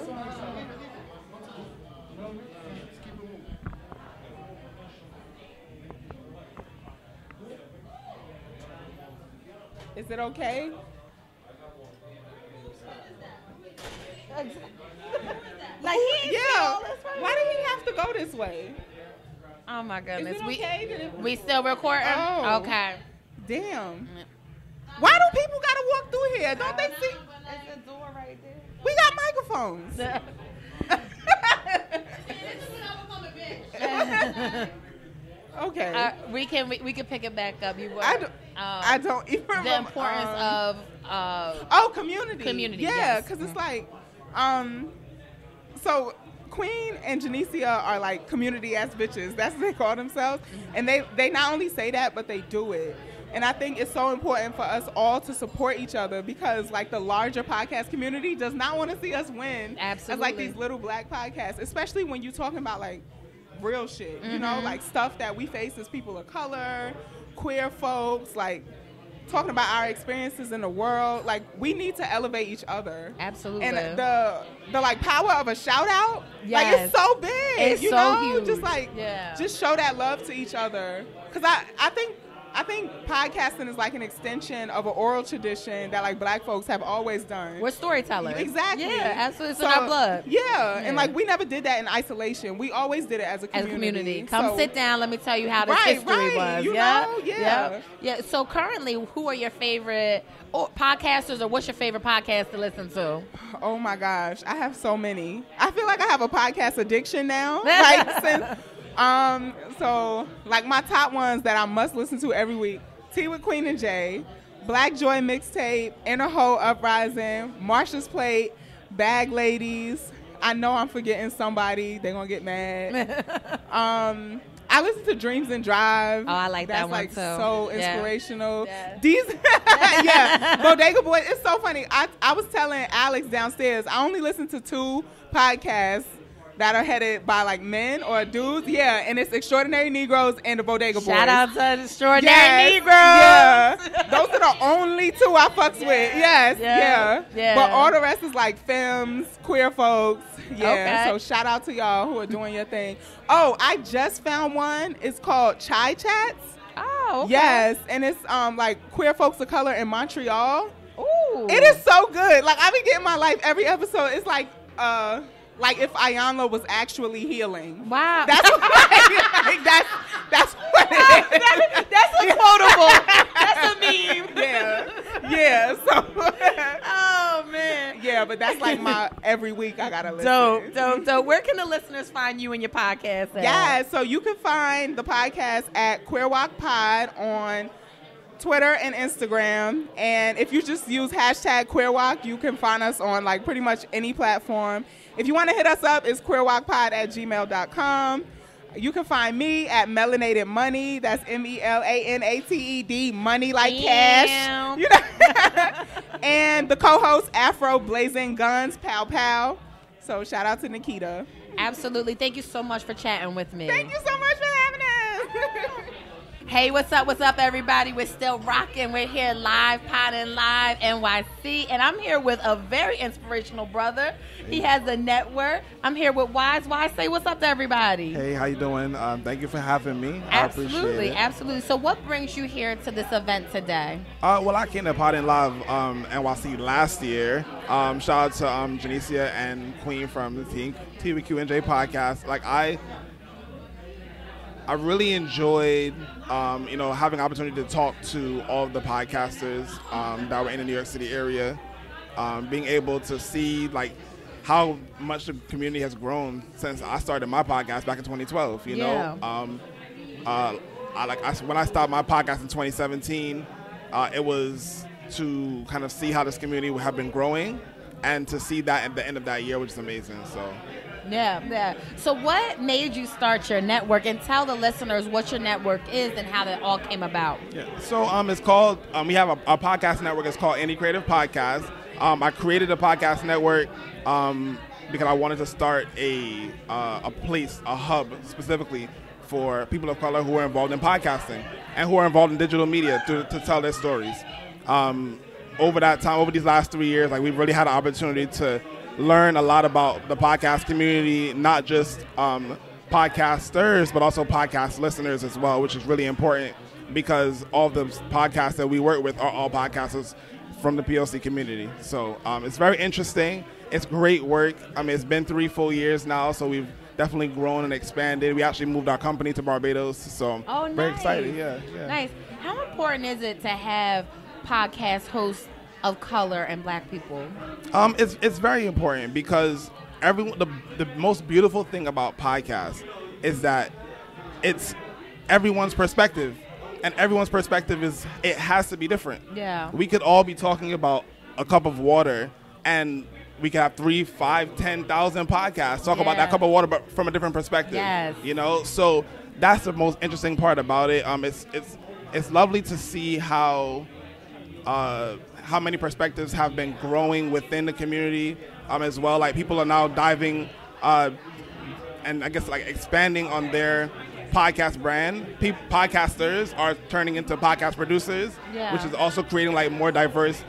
Is it okay? Like, why do we have to go this way? Oh my goodness. Is it okay? We still recording? Oh. Okay. Damn. Why do people gotta walk through here? Don't they see? There's a door right there. We got microphones. Okay. We can pick it back up. I don't even remember. The importance of community. Community. Yeah, because it's like, so Queen and Janicia are like community ass bitches. That's what they call themselves. And they not only say that, but they do it. And I think it's so important for us all to support each other, because like the larger podcast community does not want to see us win. Absolutely. As like these little black podcasts, especially when you're talking about like real shit, you know, like stuff that we face as people of color, queer folks, like talking about our experiences in the world. Like, we need to elevate each other. Absolutely. And the like power of a shout out, like it's so big. It's you so know? huge. Just like just show that love to each other. Because I think podcasting is like an extension of an oral tradition that like black folks have always done. We're storytellers. Exactly. Yeah, absolutely. It's in our blood. Yeah, and like we never did that in isolation. We always did it as a community. Come sit down. Let me tell you how this history was. You know? Yeah. So currently, who are your favorite podcasters, or what's your favorite podcast to listen to? Oh my gosh, I have so many. I feel like I have a podcast addiction now. Like since. So like my top ones that I must listen to every week: Tea with Queen and Jay, Black Joy Mixtape, Inner Hoe Uprising, Marsha's Plate, Bag Ladies. I know I'm forgetting somebody. They're gonna get mad. I listen to Dreams and Drive. Oh, I like that one like too. So inspirational. These, Bodega Boys. It's so funny. I was telling Alex downstairs, I only listen to 2 podcasts that are headed by like men or dudes, and it's Extraordinary Negroes and the Bodega Boys. Shout out to Extraordinary Negroes. Yeah, those are the only 2 I fucks with. Yeah. But all the rest is like femmes, queer folks. Yeah. So shout out to y'all who are doing your thing. Oh, I just found one. It's called Chai Chats. Oh, okay. Yes, and it's like Queer Folks of Color in Montreal. Ooh. It is so good. Like, I be getting my life every episode. It's like if Ayanla was actually healing. Wow. That's what, that's what it is. That's a quotable. That's a meme. Yeah. So. Oh man. Yeah, but that's like my every week I gotta listen. Dope. Where can the listeners find you and your podcast at? Yeah, so you can find the podcast at QueerWOC Pod on Twitter and Instagram. And if you just use hashtag QueerWOC, you can find us on like pretty much any platform. If you want to hit us up, it's queerwocpod@gmail.com. You can find me at Melanated Money. That's MELANATED, money like cash. You know? And the co-host, Afro Blazing Guns, Pow Pow. So shout out to Nikita. Absolutely. Thank you so much for chatting with me. Thank you so much for having us. Hey, what's up, everybody? We're still rocking. We're here live, PodinLiveNYC, and I'm here with a very inspirational brother. He has a network. I'm here with Wize. Wize, say what's up to everybody. Hey, how you doing? Thank you for having me. Absolutely, I appreciate it. absolutely. So what brings you here to this event today? Well, I came to Podin Live NYC last year. Shout out to Janicia and Queen from the TOS Podcast. Like, I really enjoyed, having the opportunity to talk to all of the podcasters that were in the New York City area, being able to see like how much the community has grown since I started my podcast back in 2012. You know, when I started my podcast in 2017, it was to kind of see how this community would have been growing, and to see that at the end of that year, which is amazing. So. Yeah. So what made you start your network, and tell the listeners what your network is and how that all came about? Yeah. So it's called, we have a podcast network. It's called Indie Creative Podcast. I created a podcast network because I wanted to start a hub specifically for people of color who are involved in podcasting and who are involved in digital media to tell their stories. Over that time, over these last 3 years, like, we've really had an opportunity to learn a lot about the podcast community, not just podcasters, but also podcast listeners as well, which is really important because all the podcasts that we work with are all podcasters from the POC community. So it's very interesting. It's great work. I mean, it's been 3 full years now, so we've definitely grown and expanded. We actually moved our company to Barbados, so very excited. Yeah. Nice. How important is it to have podcast hosts of color and Black people? It's very important because the most beautiful thing about podcasts is that it's everyone's perspective, and everyone's perspective it has to be different. Yeah. We could all be talking about a cup of water, and we could have 3, 5, 10,000 podcasts talk about that cup of water, but from a different perspective. Yes. You know, so that's the most interesting part about it. It's lovely to see how many perspectives have been growing within the community as well. Like, people are now diving and I guess like expanding on their podcast brand. Podcasters are turning into podcast producers, which is also creating like more diverse,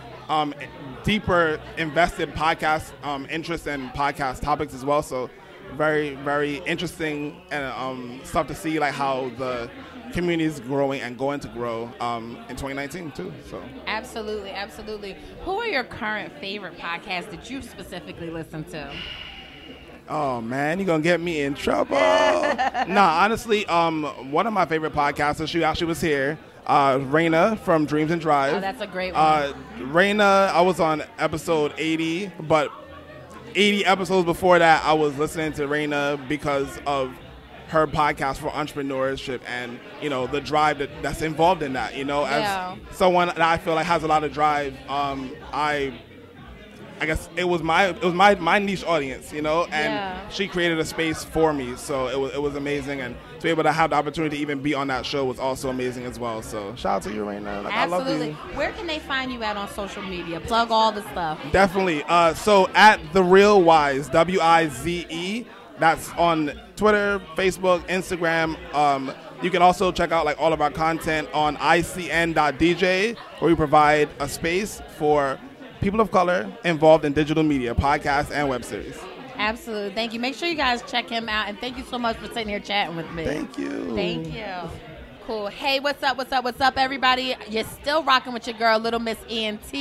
deeper invested podcast interests and podcast topics as well. So very, very interesting and stuff to see, like how the community is growing and going to grow in 2019 too. So absolutely. Who are your current favorite podcasts that you specifically listen to? Oh man, you're gonna get me in trouble. Nah, honestly, one of my favorite podcasters, she actually was here, Raina from Dreams and Drive. Oh, that's a great one. Raina, I was on episode 80, but 80 episodes before that, I was listening to Raina because of her podcast for entrepreneurship and, you know, the drive that's involved in that, you know. As someone that I feel like has a lot of drive, I guess it was my niche audience, you know, and she created a space for me, so it was amazing, and to be able to have the opportunity to even be on that show was also amazing as well. So shout out to you right now. Like, absolutely. I love you. Where can they find you at on social media? Plug all the stuff. Definitely. So at TheReal Wize, WIZE. That's on Twitter, Facebook, Instagram. You can also check out like all of our content on icn.dj, where we provide a space for people of color involved in digital media, podcasts, and web series. Absolutely. Thank you. Make sure you guys check him out, and thank you so much for sitting here chatting with me. Thank you. Thank you. Cool. Hey, what's up, everybody? You're still rocking with your girl, Little Miss ENT,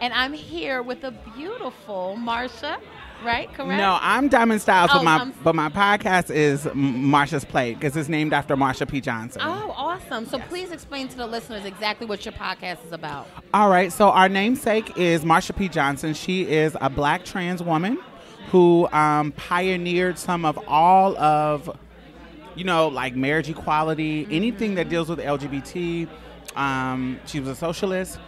and I'm here with the beautiful Marsha. Right? Correct? No, I'm Diamond Styles, but my podcast is Marsha's Plate because it's named after Marsha P. Johnson. Oh, awesome. So please explain to the listeners exactly what your podcast is about. All right. So our namesake is Marsha P. Johnson. She is a black trans woman who pioneered some of all of, like marriage equality, anything that deals with LGBT. She was a socialist.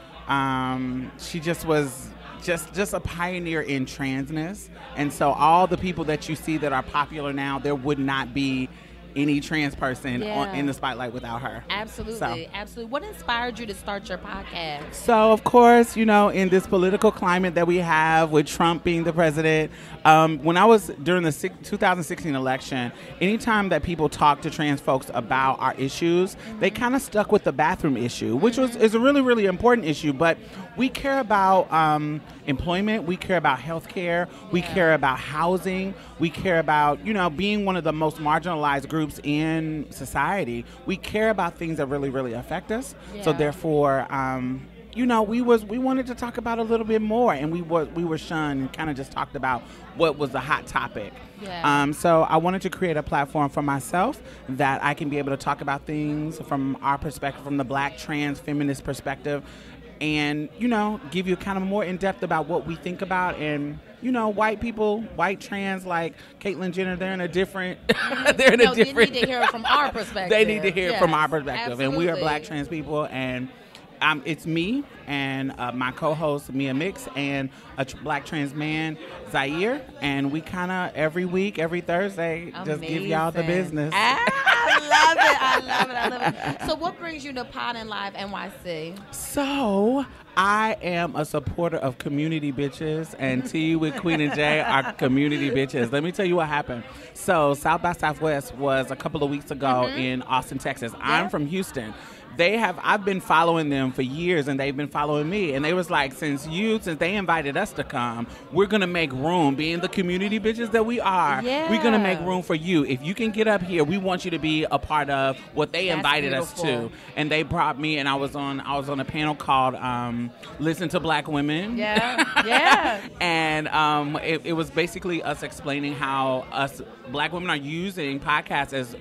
She just was just a pioneer in transness. And so all the people that you see that are popular now, there would not be any trans person in the spotlight without her. Absolutely. Absolutely. What inspired you to start your podcast? So, of course, in this political climate that we have with Trump being the president, when I was during the 2016 election, anytime that people talk to trans folks about our issues, they kind of stuck with the bathroom issue, which is a really, really important issue. But we care about employment. We care about health care. We care about housing. We care about, being one of the most marginalized groups in society. We care about things that really, really affect us. Yeah. So therefore, we wanted to talk about a little bit more, and we were shunned and kind of just talked about what was the hot topic. Yeah. So I wanted to create a platform for myself that I can be able to talk about things from our perspective, from the black trans feminist perspective, and give you kind of more in depth about what we think about. And white people, white trans like Caitlyn Jenner, they're in a different. They need to hear it from our perspective. They need to hear it from our perspective, absolutely. And we are black trans people, and it's me and my co-host Mia Mix and a black trans man Zaire, and we kind of every week, every Thursday, just give y'all the business. I love it. So what brings you to PodinLiveNYC? So I am a supporter of community bitches, and T with Queen and J are community bitches. Let me tell you what happened. So South by Southwest was a couple of weeks ago in Austin, Texas. I'm from Houston. I've been following them for years, and they've been following me. And they was like, since they invited us to come, we're going to make room. Being the community bitches that we are, we're going to make room for you. If you can get up here, we want you to be a part of what they invited us to. And they brought me, and I was on a panel called Listen to Black Women. Yeah. And it was basically us explaining how us black women are using podcasts as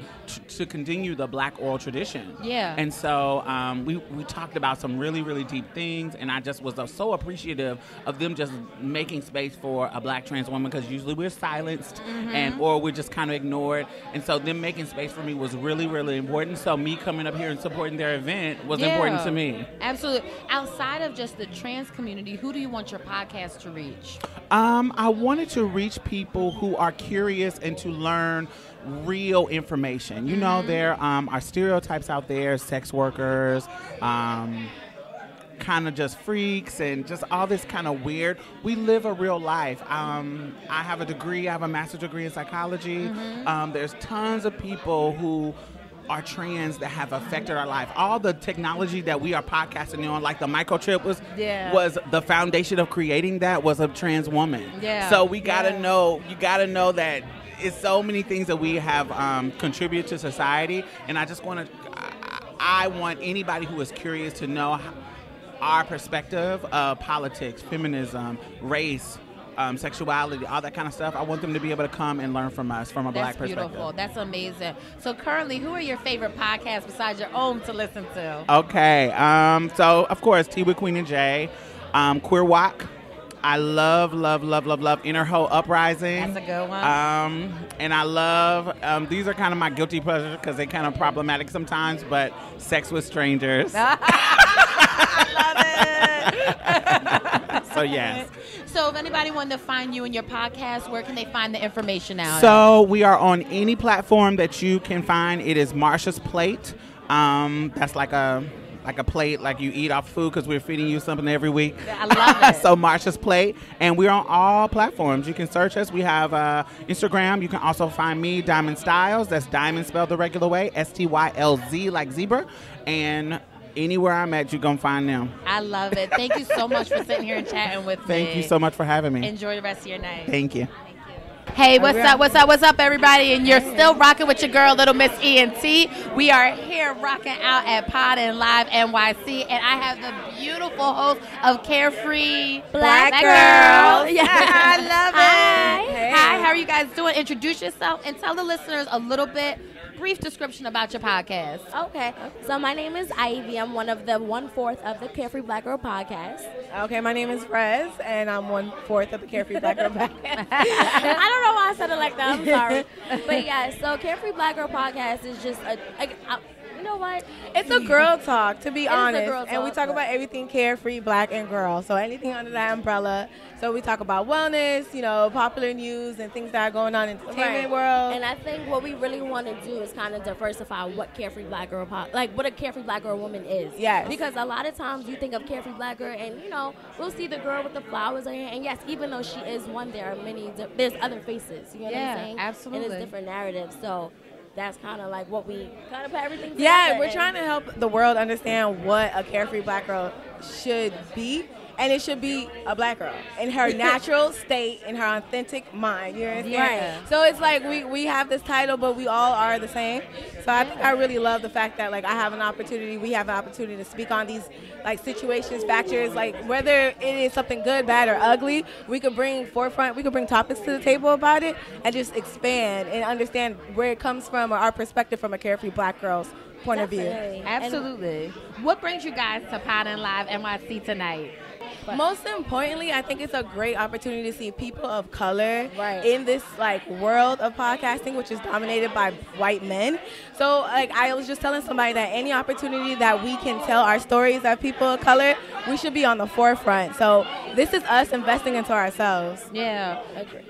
to continue the black oral tradition. Yeah. And so we talked about some really, really deep things, and I just was so appreciative of them just making space for a black trans woman, because usually we're silenced or we're just kind of ignored. And so them making space for me was really, really important. So me coming up here and supporting their event was important to me. Absolutely. Outside of just the trans community, who do you want your podcast to reach? I wanted to reach people who are curious and to learn real information. There are stereotypes out there, sex workers, kind of just freaks, and just all this kind of weird. We live a real life. I have a master's degree in psychology. There's tons of people who are trans that have affected our life. All the technology that we are podcasting on, like the microchip was the foundation of creating that was a trans woman. Yeah. So we gotta know, you gotta know that it's so many things that we have contributed to society, and I want anybody who is curious to know our perspective of politics, feminism, race, sexuality, all that kind of stuff. I want them to be able to come and learn from us from a black perspective. That's beautiful. That's amazing. So currently, who are your favorite podcasts besides your own to listen to? Okay. So, of course, Tea with Queen and J, QueerWOC. I love Inner Hoe Uprising. That's a good one. And I love, these are kind of my guilty pleasures because they're kind of problematic sometimes, but Sex with Strangers. I love it. So, yes. So if anybody wanted to find you and your podcast, where can they find the information out? So we are on any platform that you can find. It is Marsha's Plate. That's like a plate, like you eat off food, because we're feeding you something every week. I love it. So Marsha's Plate, and we're on all platforms. You can search us. We have Instagram. You can also find me, Diamond Styles. That's Diamond spelled the regular way, STYLZ like zebra, and anywhere I'm at, you're going to find them. I love it. Thank you so much for sitting here and chatting with me. Thank you so much for having me. Enjoy the rest of your night. Thank you. Hey, what's up, everybody? And you're still rocking with your girl, Little Miss ENT. We are here rocking out at PodinLiveNYC, and I have the beautiful host of Carefree Black Girl. Yeah, I love it. Hi. Hey. Hi, how are you guys doing? Introduce yourself and tell the listeners a little bit, brief description about your podcast. Okay, so my name is Ivy. I'm one of the 1/4 of the Carefree Black Girl Podcast. Okay, my name is Rez, and I'm 1/4 of the Carefree Black Girl Podcast. I don't know why I said it like that. I'm sorry. But yeah, so Carefree Black Girl Podcast is just you know what? It's a girl talk, to be honest. And we talk, talk about everything carefree, black, and girl. So anything under that umbrella. So we talk about wellness, you know, popular news and things that are going on in the entertainment world. And I think what we really want to do is kind of diversify what Carefree Black Girl, what a Carefree Black Girl woman is. Yes. Because a lot of times you think of Carefree Black Girl and, you know, we'll see the girl with the flowers in her hair. And yes, even though she is one, there are there's other faces. You know what I'm saying? Absolutely. And it's different narratives. So that's kind of like what we kind of put everything together. Yeah, we're trying to help the world understand what a carefree black girl should be. And it should be a black girl in her natural state, in her authentic mind. You understand? Yeah. So it's like we have this title, but we all are the same. So I think I really love the fact that, like, we have an opportunity to speak on these, like, situations, factors, like, whether it is something good, bad, or ugly, we could bring topics to the table about it and just expand and understand where it comes from, or our perspective from a carefree black girl's point of view. Absolutely. What brings you guys to PodinLiveNYC tonight? Most importantly, I think it's a great opportunity to see people of color in this, like, world of podcasting, which is dominated by white men. So, like, I was just telling somebody that any opportunity that we can tell our stories as people of color, we should be on the forefront. So this is us investing into ourselves. Yeah.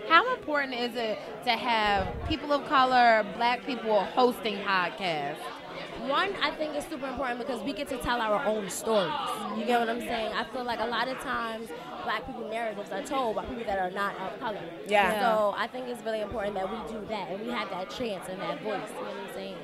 How important is it to have people of color, black people hosting podcasts? One, I think it's super important because we get to tell our own stories. You get what I'm saying? I feel like a lot of times black people narratives are told by people that are not of color. Yeah. So I think it's really important that we do that and we have that chance and that voice. You know what I'm saying?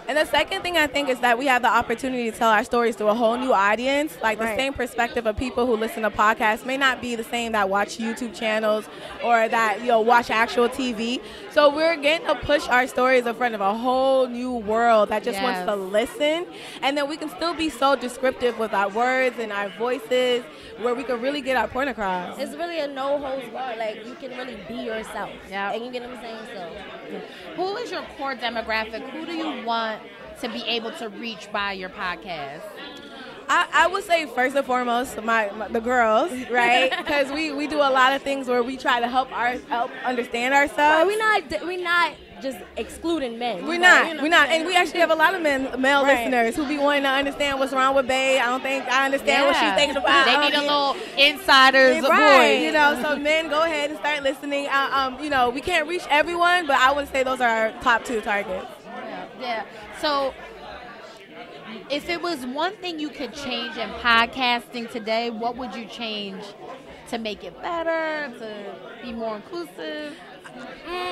And the second thing I think is that we have the opportunity to tell our stories to a whole new audience. Like, the same perspective of people who listen to podcasts may not be the same that watch YouTube channels or that, you know, watch actual TV. So we're getting to push our stories in front of a whole new world that just wants to listen. And then we can still be so descriptive with our words and our voices where we can really get our point across. It's really a no holds barred. Like, you can really be yourself. Yeah. And you get what I'm saying? So, who is your core demographic? Who do you want to be able to reach by your podcast? I would say first and foremost the girls, right? Because we do a lot of things where we try to help understand ourselves. We're not just excluding men. We're not, and we actually have a lot of male listeners who be wanting to understand what's wrong with Bae. I don't think I understand what she's thinking about. They need a little insider's voice, voice. you know. So men, go ahead and start listening. You know, we can't reach everyone, but I would say those are our top 2 targets. Yeah. So, if it was one thing you could change in podcasting today, what would you change to make it better, to be more inclusive?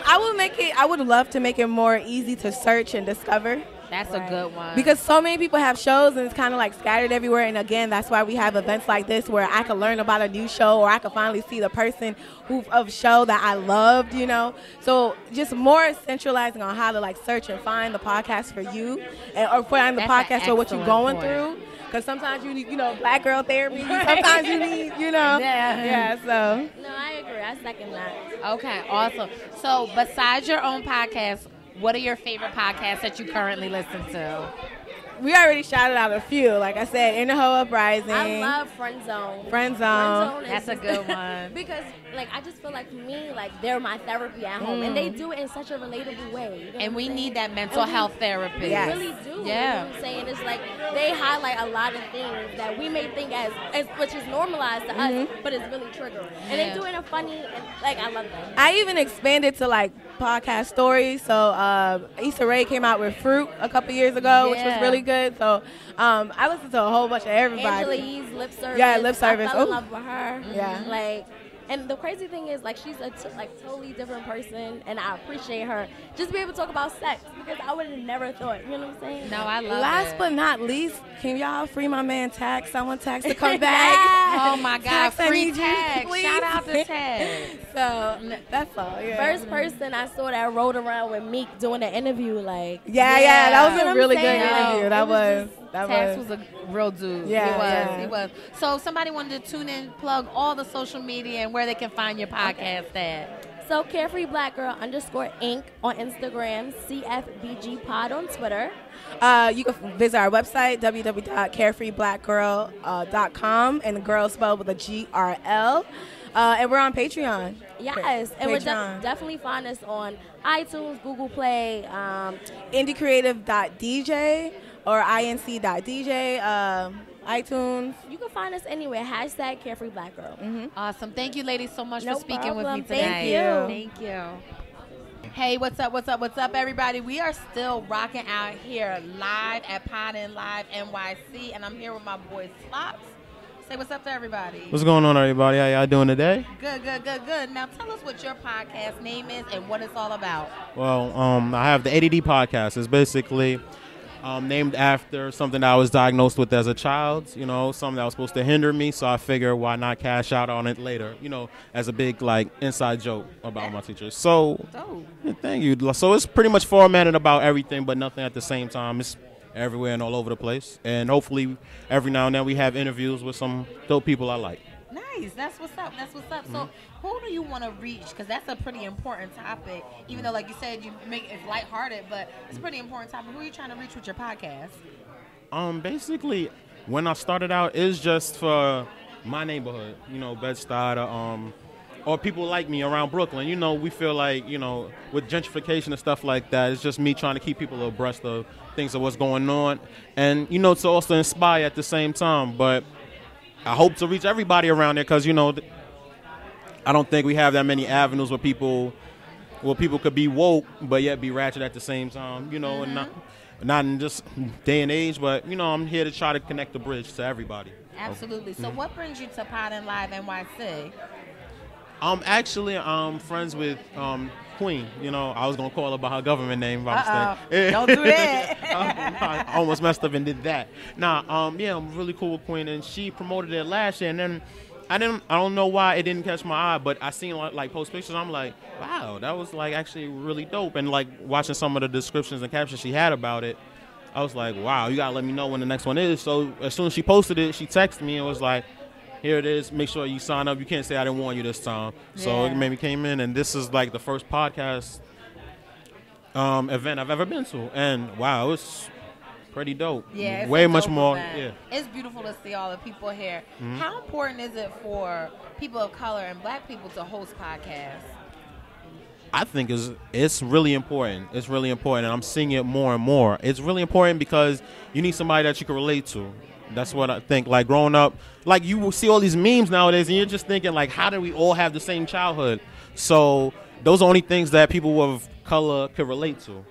I would love to make it more easy to search and discover. That's a good one. Because so many people have shows and it's kind of like scattered everywhere. And again, that's why we have events like this where I can learn about a new show or I can finally see the person of show that I loved, you know. So just more centralizing on how to, like, search and find the podcast for you or find the podcast for what you're going through. Because sometimes you need, you know, black girl therapy. Sometimes you need, you know. Yeah, so. No, I agree. I second that. Okay, awesome. So besides your own podcast, what are your favorite podcasts that you currently listen to? We already shouted out a few. Like I said, In the Hoe Uprising. I love Friend Zone. Friend Zone. That's a good one. Because, like, I just feel like for me, like, they're my therapy at home. And they do it in such a relatable way. You know and we need that mental health therapy. We really do. Yeah. You know what I'm saying? It's like they highlight a lot of things that we may think as which is normalized to us, but it's really triggering. And they do it in a funny, and, like, I love that. I even expanded to, like, podcast stories. So ItsTheReal came out with Fruit a couple years ago, which was really good. So I listened to a whole bunch of everybody. Angela Yee's Lip Service. Yeah, Lip Service. I fell in love with her. Yeah. Like, And the crazy thing is, like, she's a totally different person, and I appreciate her. Just be able to talk about sex, because I would have never thought, you know what I'm saying? No, I love Last it. but not least, can y'all free my man Taqee? Someone Taqee to come back. Oh, my God. Taqee, I Free need you, Taqee. please. Shout out to Taqee. So, that's all. Yeah. First person I saw that rode around with Meek doing an interview, like. Yeah, that was a really good saying? interview. That was. Taqee was a real dude. Yeah, he was. So if somebody wanted to tune in, plug all the social media and where they can find your podcast at. So Carefree Black Girl _ on Instagram, CFBG Pod on Twitter. You can visit our website, www.carefreeblackgirl.com, and the girl spelled with a GRL. And we're on Patreon. Yes, and we're definitely find us on iTunes, Google Play, indiecreative.dj or inc.dj, iTunes. You can find us anywhere. # Carefree Black Girl. Awesome. Thank you, ladies, so much No for speaking with me problem. today. Thank you. Hey, what's up, everybody? We are still rocking out here live at PodinLiveNYC, and I'm here with my boy Slops. Say what's up to everybody. What's going on, everybody? How y'all doing today? Good. Now tell us what your podcast name is and what it's all about. Well, I have the ADD Podcast. It's basically named after something that I was diagnosed with as a child, you know, something that was supposed to hinder me, so I figured why not cash out on it later, you know, as a big, like, inside joke about my teachers. So, yeah, thank you. So it's pretty much formatted about everything, but nothing at the same time. It's everywhere and all over the place. And hopefully every now and then we have interviews with some dope people I like. Nice. That's what's up. So who do you want to reach? Because that's a pretty important topic, even though, like you said, you make it lighthearted, but it's a pretty important topic. Who are you trying to reach with your podcast? Basically, when I started out, it's just for my neighborhood, you know, Bed-Stuy, or people like me around Brooklyn. You know, we feel like, you know, with gentrification and stuff like that, it's just me trying to keep people abreast of things of what's going on. And, you know, to also inspire at the same time. But I hope to reach everybody around there because, you know, I don't think we have that many avenues where people could be woke but yet be ratchet at the same time, you know, and not in this day and age. But, you know, I'm here to try to connect the bridge to everybody. Absolutely. So what brings you to PodinLiveNYC? Actually, I'm friends with Queen. You know, I was going to call her by her government name by mistake. Don't do that. I almost messed up and did that. Yeah, I'm really cool with Queen, and she promoted it last year, and then I don't know why it didn't catch my eye, but I seen like post pictures. I'm like, wow, that was like actually really dope. And like watching some of the descriptions and captions she had about it, I was like, wow, you gotta let me know when the next one is. So as soon as she posted it, she texted me and was like, here it is. Make sure you sign up. You can't say I didn't warn you this time. So it made me came in, and this is like the first podcast event I've ever been to, and wow, it was pretty dope. Yeah, way much more. Yeah, it's beautiful to see all the people here. How important is it for people of color and Black people to host podcasts? I think it's really important. It's really important, and I'm seeing it more and more. It's really important because you need somebody that you can relate to. That's what I think. Like growing up, like you will see all these memes nowadays, and you're just thinking like, how do we all have the same childhood? So those are only things that people of color could relate to,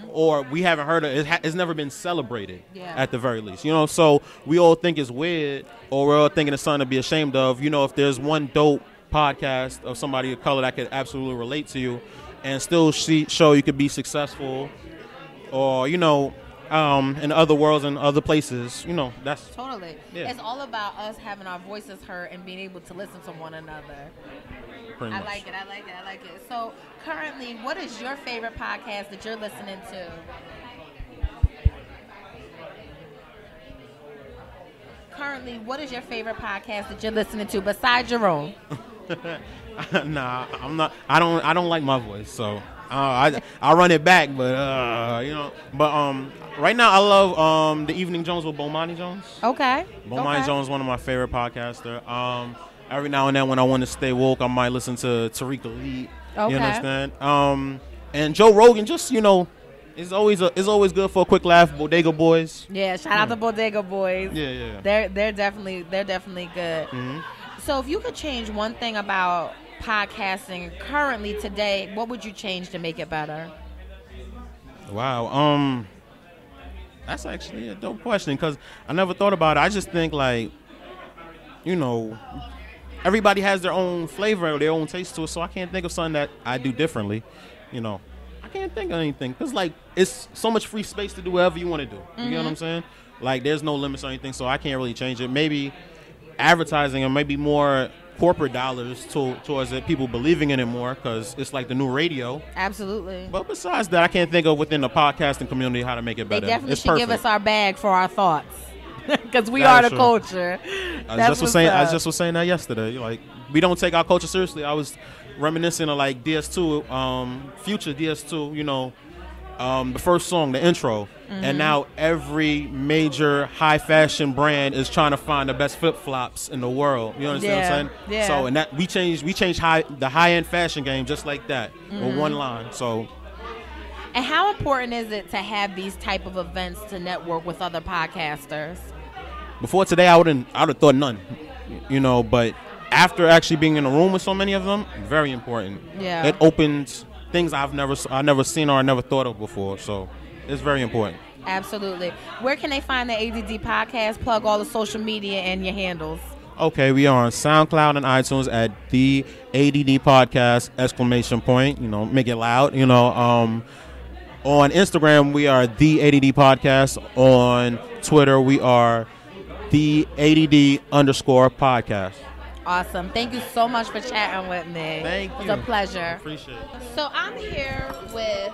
or we haven't heard of. It's never been celebrated at the very least, you know. So we all think it's weird, or we're all thinking it's something to be ashamed of. You know, if there's one dope podcast of somebody of color that could absolutely relate to you, and still show you could be successful, or you know. In other worlds and other places, you know, that's totally. Yeah. It's all about us having our voices heard and being able to listen to one another. I like it. So currently, what is your favorite podcast that you're listening to? Currently, what is your favorite podcast that you're listening to besides your own? Nah, I'm not. I don't like my voice, so I run it back. But you know, but right now I love the Evening Jones with Bomani Jones. Okay. Bomani Jones, one of my favorite podcasters. Every now and then when I want to stay woke, I might listen to Tariq Elite. Okay. You understand? And Joe Rogan, just you know, it's always good for a quick laugh. Bodega Boys. Yeah, shout out to Bodega Boys. Yeah. They're definitely good. So if you could change one thing about podcasting currently today, what would you change to make it better? Wow. That's actually a dope question because I never thought about it. I just think like, you know, everybody has their own flavor or their own taste to it, so I can't think of something that I do differently. You know, I can't think of anything. Because, like, it's so much free space to do whatever you want to do. You get what I'm saying? Like, there's no limits or anything, so I can't really change it. Maybe advertising or maybe more corporate dollars towards it, people believing in it more, because it's like the new radio. Absolutely. But besides that, I can't think of within the podcasting community how to make it better. They definitely it's should perfect. give us our bag for our thoughts. Because we That are is the true. culture. I just was saying that yesterday. Like, we don't take our culture seriously. I was reminiscing of like DS2, Future DS2. You know, the first song, the intro, and now every major high fashion brand is trying to find the best flip flops in the world. You understand what I'm saying? Yeah. So, and that we changed the high end fashion game just like that with one line. So. And how important is it to have these type of events to network with other podcasters? Before today, I would have thought none, you know. But after actually being in a room with so many of them, very important. Yeah. It opens things I never seen or I never thought of before. So it's very important. Absolutely. Where can they find the ADD podcast? Plug all the social media and your handles. Okay, we are on SoundCloud and iTunes at the ADD Podcast ! You know, make it loud. You know. On Instagram, we are the ADD Podcast. On Twitter, we are the ADD_podcast. Awesome. Thank you so much for chatting with me. Thank you. It was a pleasure. Appreciate it. So I'm here with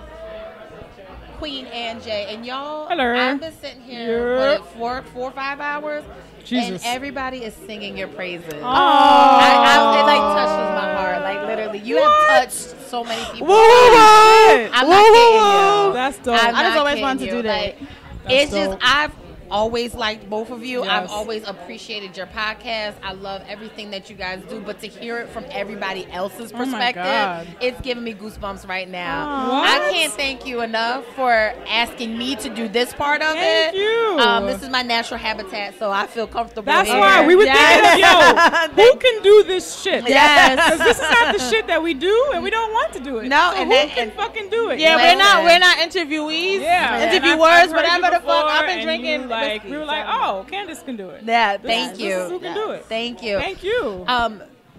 Queen and Jay, and y'all, Hello. I've been sitting here for 4 or 5 hours, Jesus. and everybody is singing your praises. Oh. It like touches my heart. Like literally, you have touched so many people. I'm not kidding you. That's dope. I'm I just not always kidding wanted to you. do that. Like, That's it's dope. just I've always liked both of you. Yes. I've always appreciated your podcast. I love everything that you guys do, but to hear it from everybody else's Oh my perspective, God. it's giving me goosebumps right now. What? I can't thank you enough for asking me to do this part of Thank it. you. This is my natural habitat, so I feel comfortable That's here. why we were thinking of, who can do this shit? Yes. Because this is not the shit that we do, and we don't want to do it. No, so and who can fucking do it? Yeah, You know? we're not interviewees. Yeah, Interviewers, I've whatever heard you the fuck. I've before, been and drinking. you, like, whiskey, we were like, so. oh, Candace can do it. Yeah, This thank is you. who can do it. Thank you. Thank you.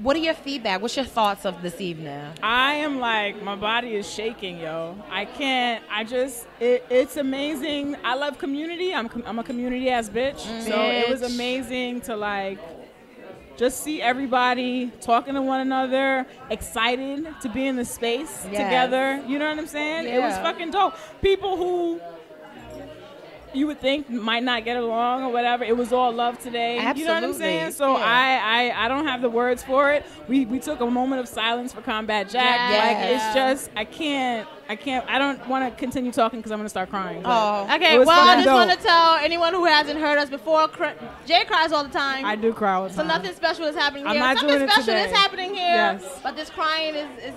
What are your feedback? What's your thoughts of this evening? I am like, my body is shaking, yo. I can't. It's amazing. I love community. I'm a community ass bitch. So it was amazing to like just see everybody talking to one another, excited to be in the space together. You know what I'm saying? It was fucking dope. People who you would think might not get along or whatever. It was all love today. Absolutely. You know what I'm saying? So I don't have the words for it. We took a moment of silence for Combat Jack. Yes. Like it's just I don't want to continue talking because I'm gonna start crying. Okay, well, I just want to tell anyone who hasn't heard us before, Jay cries all the time. I do cry all the So time. nothing special is happening I'm here. not Something doing it special today. is happening here. Yes. But this crying is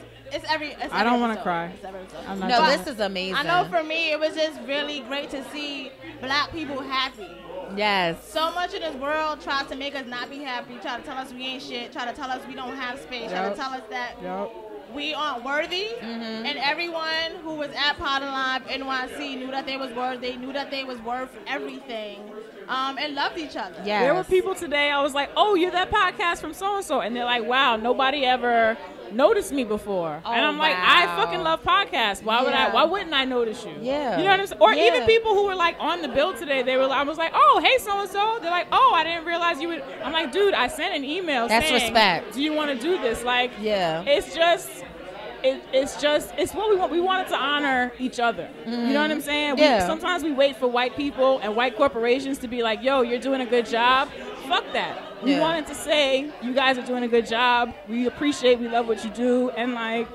every I don't want to episode. cry. It's every episode. I'm not No, doing this it. is amazing. I know for me, it was just really great to see black people happy. Yes. So much of this world tries to make us not be happy, try to tell us we ain't shit, try to tell us we don't have space, try to Yep. tell us that Yep. we aren't worthy. And everyone who was at PodinLiveNYC knew that they was worthy, knew that they was worth everything, and loved each other. There were people today, I was like, oh, you're that podcast from so-and-so. And they're like, wow, nobody ever noticed me before. And I'm like, I fucking love podcasts. Why wouldn't I notice you? Yeah. You know what I'm saying? Or Yeah. even people who were like on the bill today, I was like, oh, hey, so-and-so. They're like, oh, I didn't realize you would. I'm like, dude, I sent an email That's saying, respect. do you want to do this? Like, Yeah. it's just... It's what we want. We wanted to honor each other. You know what I'm saying? Yeah. Sometimes we wait for white people and white corporations to be like, yo, you're doing a good job. Fuck that. We Yeah. wanted to say, you guys are doing a good job. We we love what you do. And like,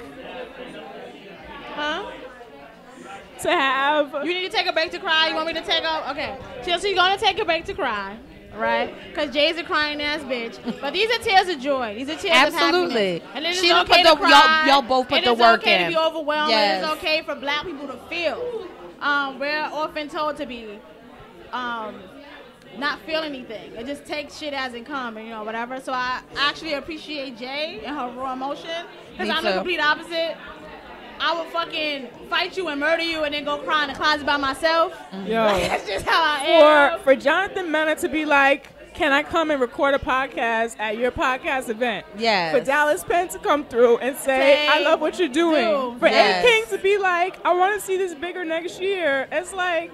to have... You need to take a break to cry? You want me to take a... Okay. So she's going to take a break to cry. Right? Because Jay's a crying ass bitch. But these are tears of joy. These are tears Absolutely. of happiness. And it is She done okay put to the- cry. y'all both put and the work It's okay in. to be overwhelmed. Yes. And it's okay for black people to feel. We're often told to be not feel anything. It just takes shit as it comes and, whatever. So I actually appreciate Jay and her raw emotion. Because Me I'm the too. complete opposite. I would fucking fight you and murder you and then go cry in the closet by myself. Yo. Like, that's just how I am. For Jonathan Mena to be like, can I come and record a podcast at your podcast event? Yes. For Dallas Penn to come through and say, I love what you're doing. For Yes. A King to be like, I want to see this bigger next year. It's like,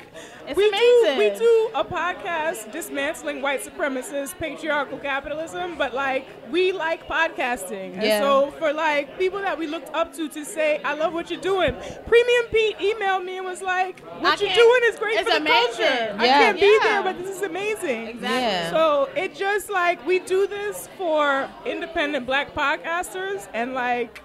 It's we amazing. do a podcast dismantling white supremacist patriarchal capitalism, but like we like podcasting. And Yeah. so for like people that we looked up to say, I love what you're doing. Premium Pete emailed me and was like, what you're doing is great it's for the culture. amazing. I Yeah. can't be Yeah. there, but this is amazing. Exactly. Yeah. So it just like we do this for independent black podcasters and like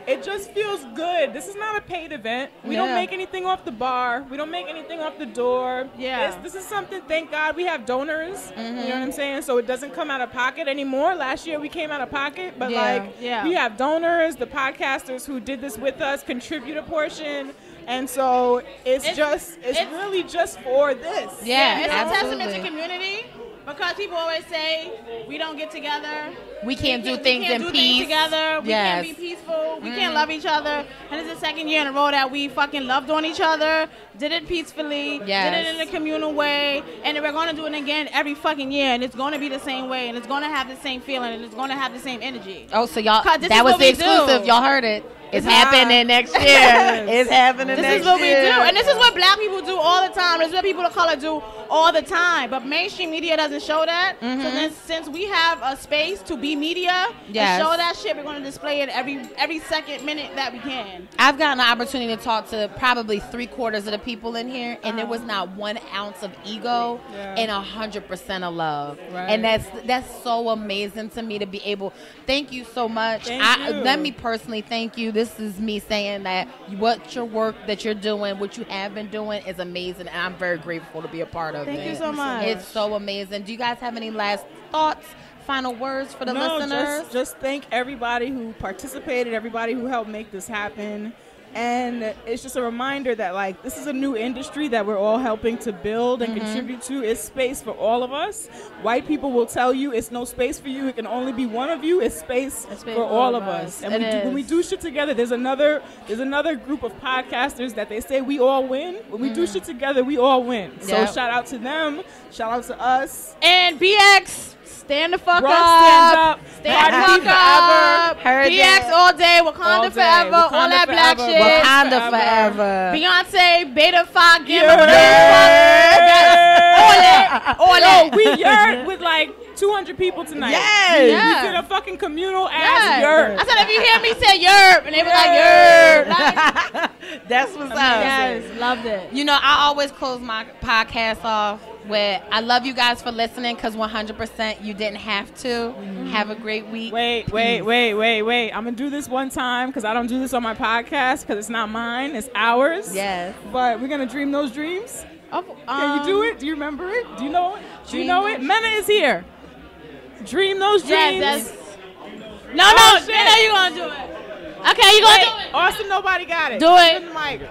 it just feels good. This is not a paid event. We don't make anything off the bar. We don't make anything off the door. Yeah. This is something, thank God, we have donors. You know what I'm saying? So it doesn't come out of pocket anymore. Last year we came out of pocket, but we have donors, the podcasters who did this with us contribute a portion. And so it's really just for this. Yeah, it's absolutely. a testament to community. Because people always say we don't get together. We can't do things in peace. Together. We Yes. can't be peaceful. We can't love each other. And it's the second year in a row that we fucking loved on each other, did it peacefully, Yes. did it in a communal way, and we're going to do it again every fucking year, and it's going to be the same way, and it's going to have the same feeling, and it's going to have the same energy. Oh, so y'all, 'Cause this that is was what the we exclusive. do. Y'all heard it. It's happening next year. It's happening next year. This is what we do. And this is what black people do all the time. This is what people of color do all the time. But mainstream media doesn't show that. So then since we have a space to be media Yes. and show that shit, we're going to display it every second minute that we can. I've gotten the opportunity to talk to probably 3/4 of the people in here, and there was not 1 ounce of ego and 100% of love. Right. And that's so amazing to me to be able. Thank you so much. Thank you. Let me personally thank you. This is me saying that what your work that you're doing, what you have been doing, is amazing, and I'm very grateful to be a part of it. Thank you so much. It's so amazing. Do you guys have any last thoughts? Final words for the listeners? Just thank everybody who participated, everybody who helped make this happen. And it's just a reminder that, like, this is a new industry that we're all helping to build and contribute to. It's space for all of us. White people will tell you it's no space for you. It can only be one of you. It's space for all of us. And when we do shit together, there's another group of podcasters that they say we all win. When we do shit together, we all win. So shout out to them. Shout out to us. And BX, stand the fuck Rock up. stands up. Stand the Party fuck up. Heard BX that. all day. Wakanda All day. forever. all Wakanda that black forever. shit. Wakanda forever. Beyonce, Beta Phi, Gamma, Oh, no, we yurt with like 200 people tonight. Yes. We did a fucking communal ass yurt. I said, if you hear me say yerp, and they were like, yerp. That's what's up. Yes, loved it. You know, I always close my podcast off with, I love you guys for listening, because 100% you didn't have to. Have a great week. Wait. I'm going to do this one time because I don't do this on my podcast because it's not mine. It's ours. Yes. But we're going to dream those dreams. Can you do it? Do you remember it? Do you know it? Do you know it? Mena is here. Dream those dreams. Yes, No, Mena, you going to do it. Okay, you going to do it. Austin, nobody got it. Do it. Give the mic.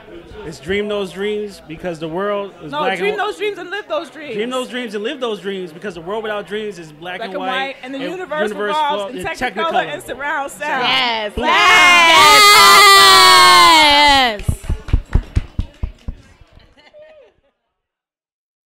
It's dream those dreams because the world is No, black dream and those dreams and live those dreams. Dream those dreams and live those dreams because the world without dreams is black and white. And the universe revolves in technicolor and surround sound. Yes. Yes.